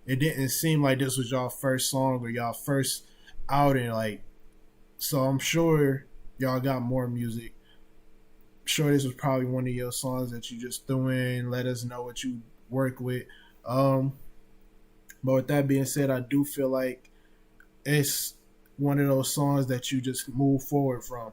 It didn't seem like this was y'all first song or y'all first outing. Like, so I'm sure y'all got more music. I'm sure this was probably one of your songs that you just threw in. Let us know what you work with. But with that being said, I do feel like it's one of those songs that you just move forward from.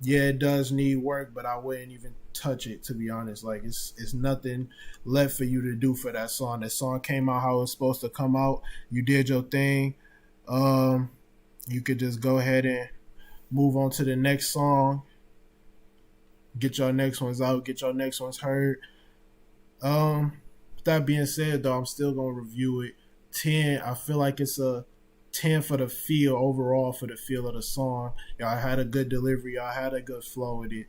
Yeah, it does need work, but I wouldn't even touch it, to be honest. Like, it's nothing left for you to do for that song. That song came out how it was supposed to come out. You did your thing. You could just go ahead and move on to the next song. Get your next ones out. Get your next ones heard. That being said, though, I'm still going to review it. 10, I feel like it's a 10 for the feel, overall for the feel of the song. Y'all had a good delivery. Y'all had a good flow with it.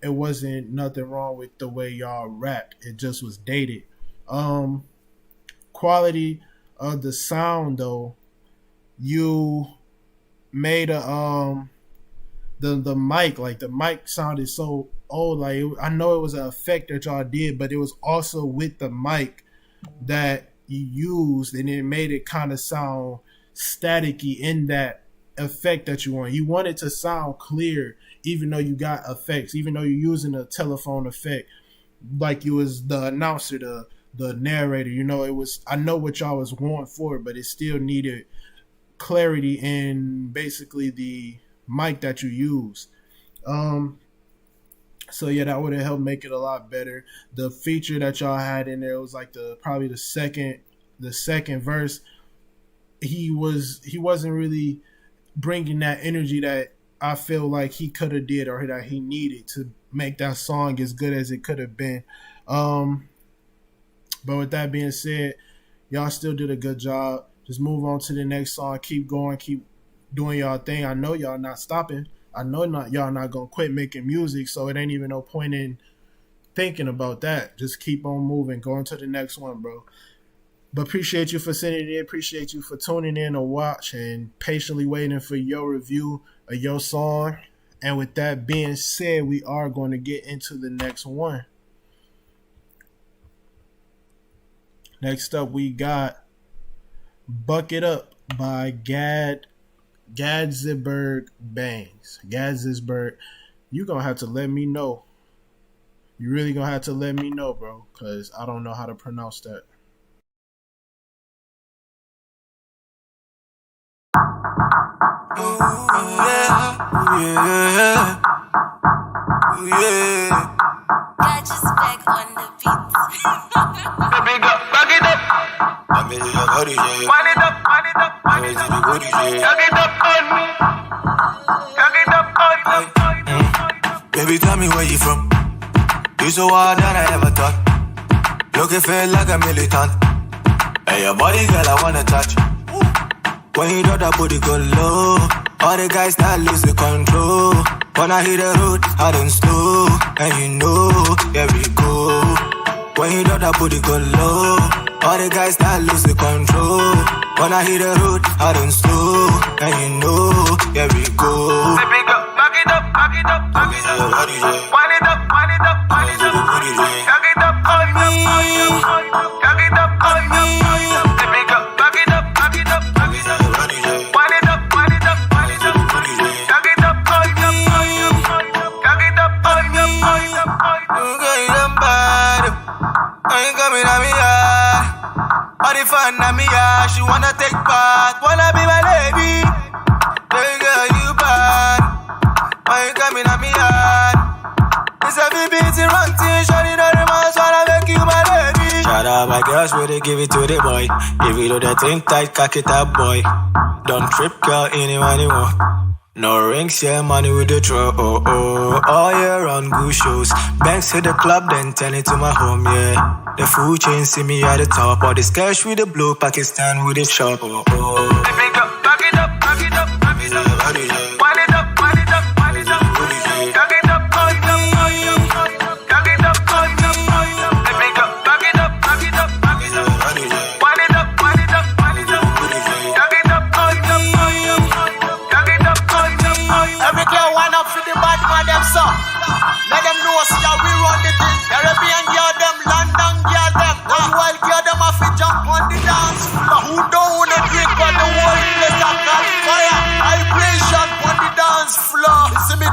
It wasn't nothing wrong with the way y'all rapped. It just was dated. Quality of the sound, though, you made the mic, like the mic sounded so old. Like, I know it was an effect that y'all did, but it was also with the mic that you used, and it made it kind of sound staticky in that effect that you want. You want it to sound clear, even though you got effects, even though you're using a telephone effect, like you was the announcer, the narrator. It was. I know what y'all was going for, but it still needed clarity in basically the mic that you use. So yeah, that would have helped make it a lot better. The feature that y'all had in there was like probably the second verse. He wasn't really bringing that energy that I feel like he could have did or that he needed to make that song as good as it could have been. But with that being said, y'all still did a good job. Just move on to the next song. Keep going. Keep doing y'all thing. I know y'all not stopping. I know y'all not going to quit making music, so it ain't even no point in thinking about that. Just keep on moving. Going to the next one, bro. But appreciate you for sending it in. Appreciate you for tuning in to watch and patiently waiting for your review of your song. And with that being said, we are going to get into the next one. Next up, we got Buck It Up by Gadzisberg Bangs. Gadzisberg, you're going to have to let me know. You really going to have to let me know, bro, because I don't know how to pronounce that. Gadzisberg on the beat. Big up, back it up. I'm in your body, yeah. Wind it up, wind it up, wind it up. Tug it up on me. Tug it up on me. Baby, tell me where you from. You so hard than I ever thought. Looking feel like a militant. Hey, your body, girl, I wanna touch. When you do that booty go low, all the guys that lose the control. When I hit the road, I don't slow. And you know, here we go. When you do that booty go low, all the guys that lose the control. When I hit the road, I don't slow. And you know, here we go. Big up, back it up, back it up, back it up. Wind it up, wind it up, wind it up. Tug it up on me. Tug it up on me. Big up, back it up, back it up, back it up. Wind it up, wind it up, wind it up. Tug it up on me. Tug it up on me. Girl, I'm bad. I ain't coming at me, yeah. All the fun at me, yeah. She wanna take part, wanna be my lady. Hey, girl, you bad. I ain't coming at me, yeah. It's a big beat in run team. Shawty know the man wanna make you my lady. Shout out my girls, where they give it to the boy. If you do that thing tight, cock it up, boy. Don't trip, girl, anyone you want. No rings, yeah, money with the throw. All year round good shows. Banks hit the club, then turn it to my home, yeah. The food chain see me at the top. All this cash with the blue, Pakistan with the shop. Big up, back it up, back it up, back it up. Wind it up, wind it up.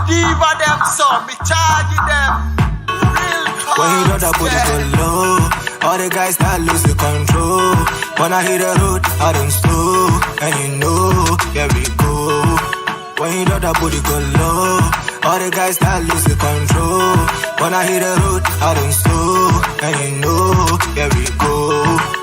diva them, so me charge them. Real cause, when you know that booty go low, all the guys that lose the control. When I hit the road, I don't slow, and you know, here we go. When you know that booty go low, all the guys that lose the control. When I hit the road, I don't slow, and you know, here we go.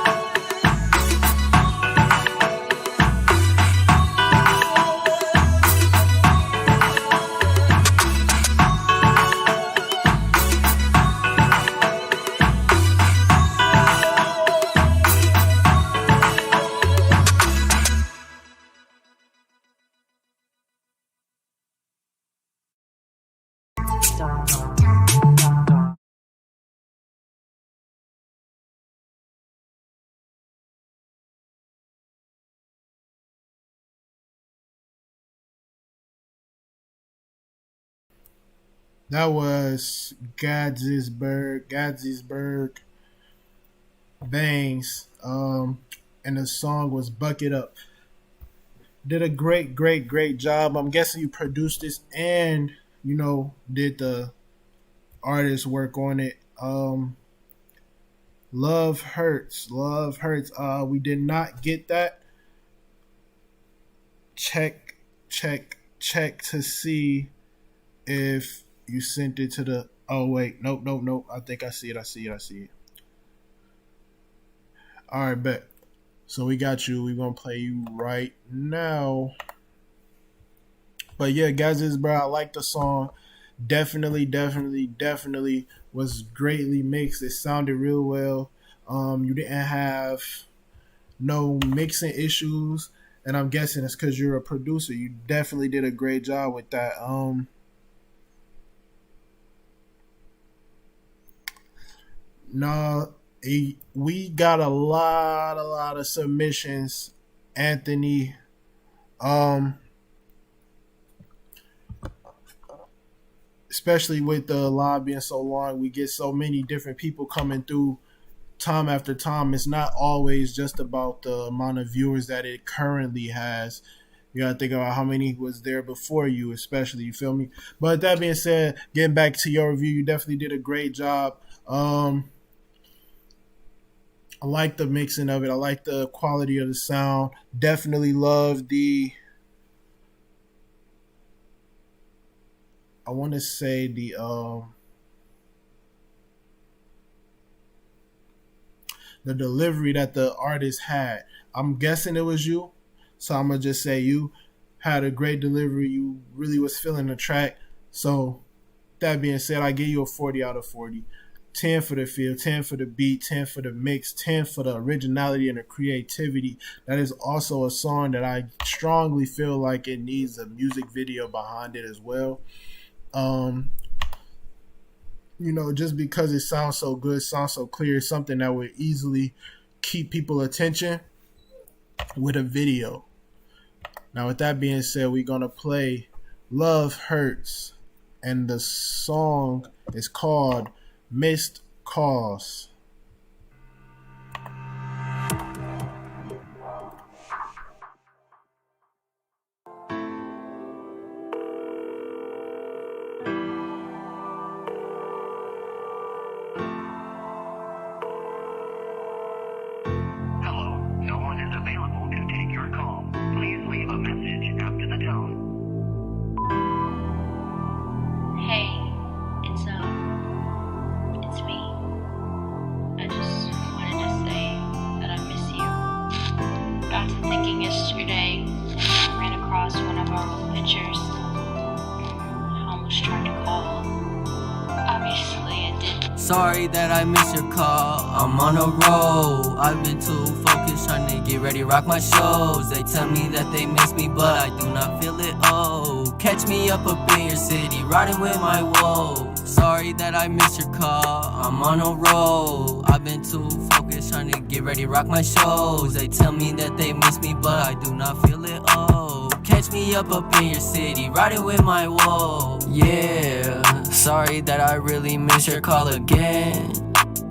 That was Gadsisburg Bangs. And the song was Bucket Up. Did a great job. I'm guessing you produced this and, you know, did the artist work on it. Love Hurts. We did not get that. Check to see if you sent it to the. Oh wait, nope. I think I see it. All right, bet. So we got you. We're gonna play you right now. But yeah, guys, bro, I like the song. Definitely was greatly mixed. It sounded real well. You didn't have no mixing issues, and I'm guessing it's because you're a producer. You definitely did a great job with that. No, we got a lot of submissions, Anthony. Especially with the live being so long, we get so many different people coming through time after time. It's not always just about the amount of viewers that it currently has. You gotta think about how many was there before you, especially, you feel me? But that being said, getting back to your review, you definitely did a great job. I like the mixing of it. I like the quality of the sound. Definitely love the, I want to say the delivery that the artist had. I'm guessing it was you, so I'm gonna just say you had a great delivery. You really was feeling the track. So that being said, I give you a 40 out of 40. 10 for the feel, 10 for the beat, 10 for the mix, 10 for the originality and the creativity. That is also a song that I strongly feel like it needs a music video behind it as well. You know, just because it sounds so good, sounds so clear, something that would easily keep people's attention with a video. Now, with that being said, we're going to play Love Hurts, and the song is called Missed Calls. Sorry that I missed your call, I'm on a roll. I've been too focused trying to get ready, rock my shows. They tell me that they miss me, but I do not feel it, oh. Catch me up in your city, riding with my woe. Sorry that I missed your call, I'm on a roll. I've been too focused trying to get ready, rock my shows. They tell me that they miss me, but I do not feel it, oh. Catch me up in your city, riding with my woe. Yeah, sorry that I really missed your call again.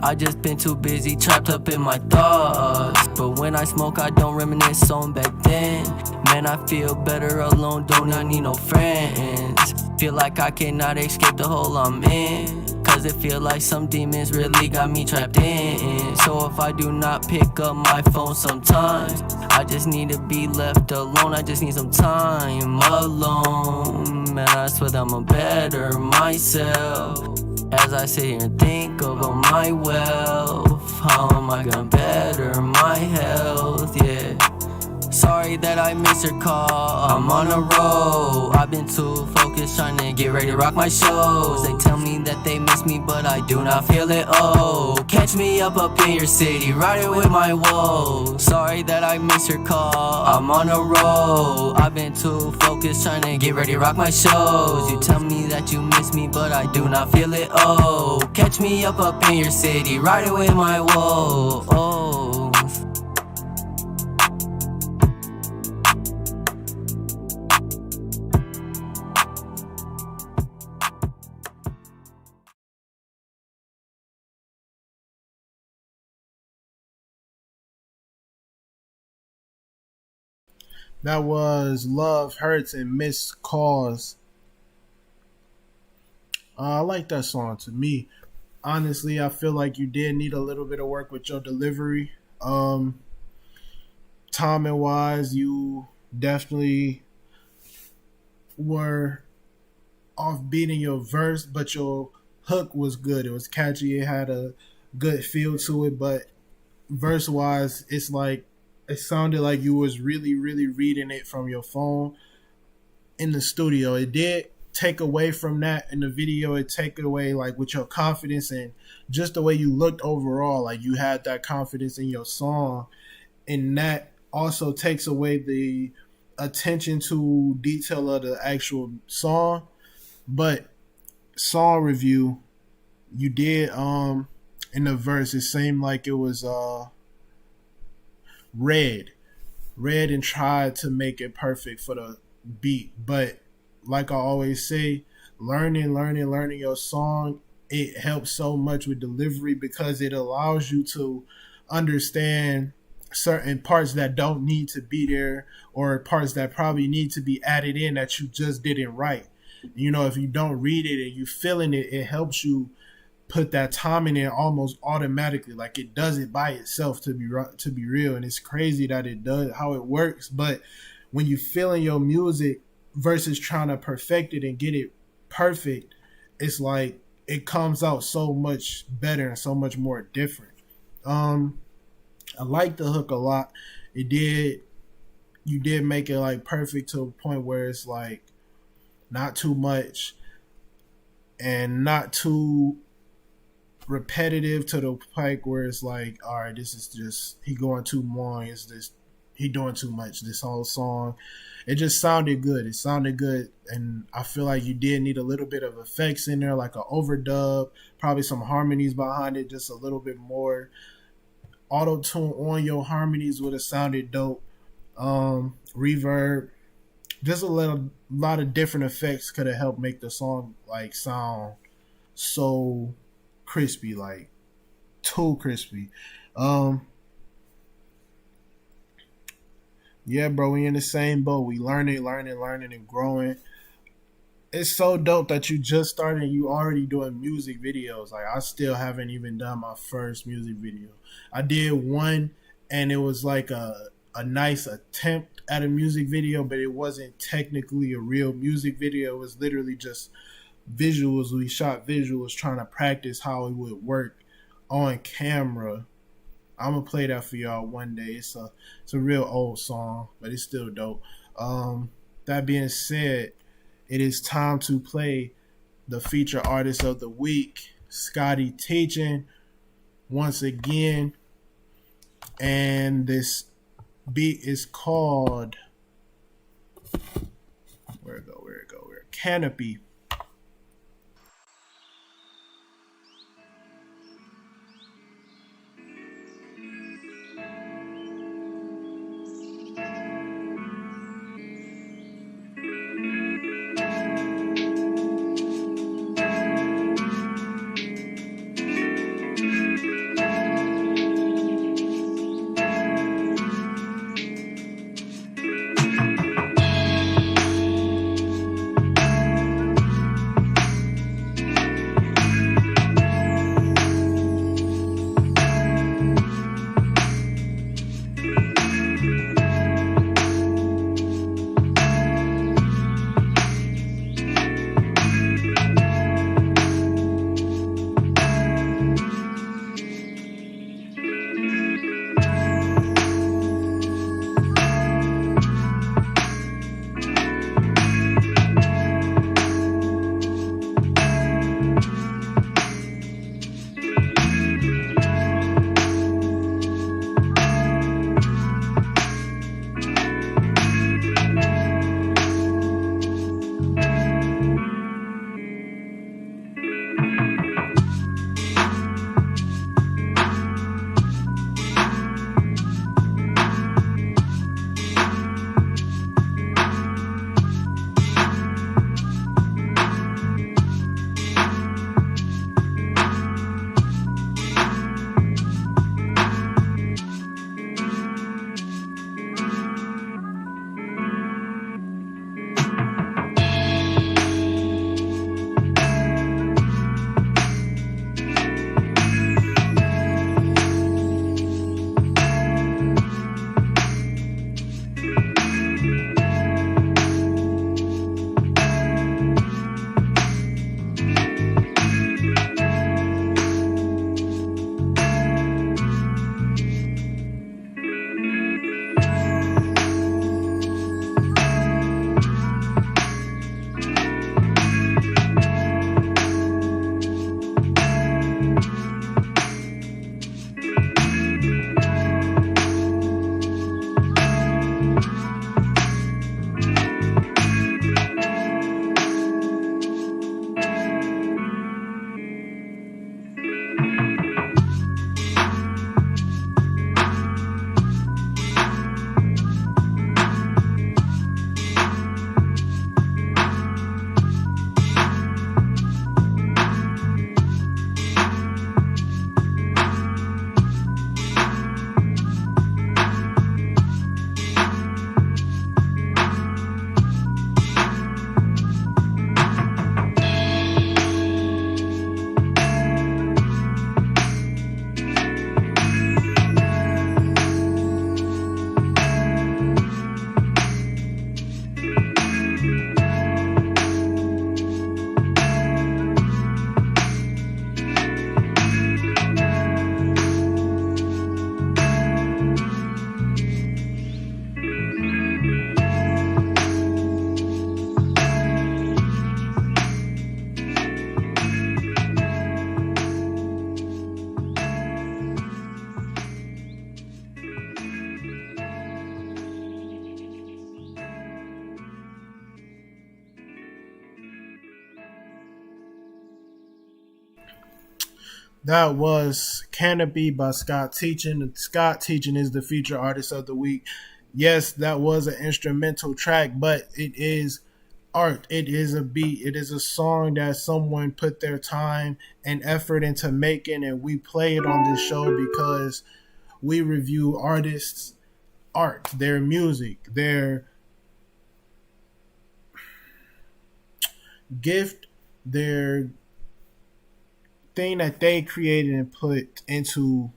I just been too busy, trapped up in my thoughts. But when I smoke, I don't reminisce on back then. Man, I feel better alone, don't I need no friends. Feel like I cannot escape the hole I'm in, cause it feel like some demons really got me trapped in. So if I do not pick up my phone sometimes, I just need to be left alone, I just need some time alone. Man, I swear that I'm a better myself. As I sit here and think about my wealth, how am I gonna better my health, yeah. Sorry that I missed your call, I'm on a roll. I've been too focused trying to get ready to rock my shows. They tell me that they miss me, but I do not feel it, oh. Catch me up in your city, riding with my woes. Sorry that I missed your call, I'm on a roll. I've been too focused trying to get ready to rock my shows. You tell me that you miss me, but I do not feel it, oh. Catch me up in your city, riding with my woes, oh. That was Love Hurts and Missed Calls. I like that song. To me, honestly, I feel like you did need a little bit of work with your delivery. Timing wise, you definitely were off beating your verse, but your hook was good. It was catchy. It had a good feel to it, but verse wise, it's like it sounded like you was really, really reading it from your phone in the studio. It did take away from that in the video. It take away like with your confidence and just the way you looked overall. Like you had that confidence in your song, and that also takes away the attention to detail of the actual song. But song review, you did in the verse, it seemed like it was read and tried to make it perfect for the beat. But like I always say, learning your song, it helps so much with delivery because it allows you to understand certain parts that don't need to be there or parts that probably need to be added in that you just didn't write. You know, if you don't read it and you feeling it, it helps you put that timing in almost automatically. Like it does it by itself, to be real. And it's crazy that it does how it works. But when you feeling your music versus trying to perfect it and get it perfect, it's like it comes out so much better and so much more different. I like the hook a lot. You did make it like perfect to a point where it's like not too much and not too repetitive to the point where it's like, all right, this is just he going too long. It's this he doing too much. This whole song, it just sounded good. It sounded good, and I feel like you did need a little bit of effects in there, like an overdub, probably some harmonies behind it, just a little bit more auto tune on your harmonies would have sounded dope. Reverb, just a lot of different effects could have helped make the song like sound so crispy, like too crispy. Yeah, bro, we in the same boat. We learning and growing. It's so dope that you just started and you already doing music videos. Like I still haven't even done my first music video. I did one and it was like a nice attempt at a music video, but it wasn't technically a real music video. It was literally just visuals. We shot visuals trying to practice how it would work on camera. I'm gonna play that for y'all one day. It's a real old song, but it's still dope. That being said, it is time to play the feature artist of the week, Scotty Teaching, once again. And this beat is called where it go? Canopy. That was Canopy by Scott Teachin. Scott Teachin is the feature artist of the week. Yes, that was an instrumental track, but it is art. It is a beat. It is a song that someone put their time and effort into making, and we play it on this show because we review artists' art, their music, their gift, their thing that they created and put into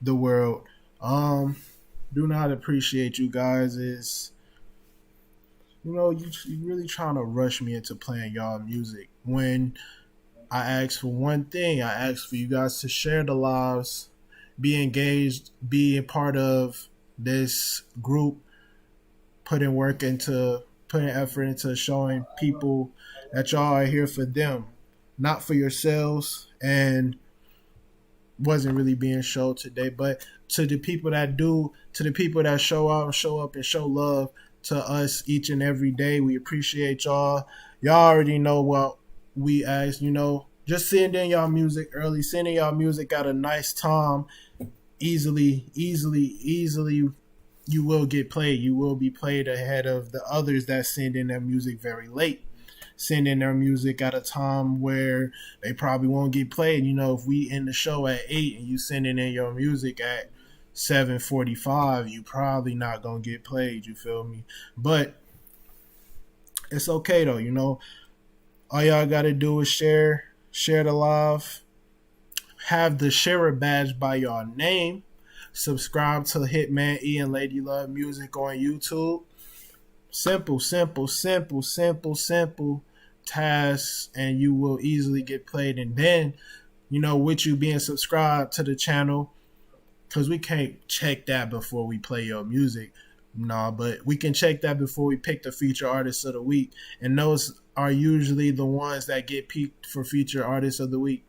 the world. Do not appreciate you guys is, you really trying to rush me into playing y'all music when I asked for one thing. I asked for you guys to share the lives, be engaged, be a part of this group, putting effort into showing people that y'all are here for them, not for yourselves, and wasn't really being shown today. But to the people that do, to the people that show up and show love to us each and every day, we appreciate y'all. Y'all already know what we ask, just send in y'all music early, send in y'all music at a nice time. Easily, you will get played. You will be played ahead of the others that send in their music very late. Send in their music at a time where they probably won't get played. If we end the show at 8 and you sending in your music at 7:45, you probably not gonna get played. You feel me? But it's okay though. All y'all gotta do is share the live, have the sharer badge by your name, subscribe to Hitman E and Lady Love Music on YouTube. Simple tasks, and you will easily get played. And then, with you being subscribed to the channel, because we can't check that before we play your music. No, but we can check that before we pick the feature artists of the week. And those are usually the ones that get picked for feature artists of the week.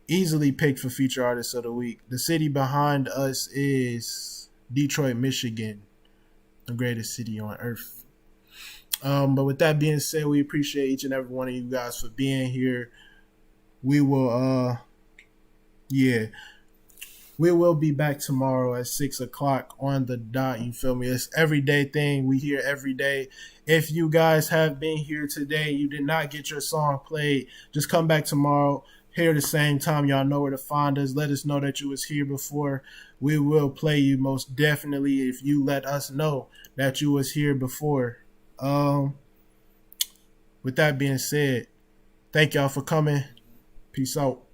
Easily picked for feature artists of the week. The city behind us is Detroit, Michigan, the greatest city on earth. But with that being said, we appreciate each and every one of you guys for being here. We will, we will be back tomorrow at 6:00 on the dot. You feel me? It's everyday thing. We here every day. If you guys have been here today, you did not get your song played, just come back tomorrow. Here at the same time, y'all know where to find us. Let us know that you was here before. We will play you most definitely if you let us know that you was here before. With that being said, thank y'all for coming. Peace out.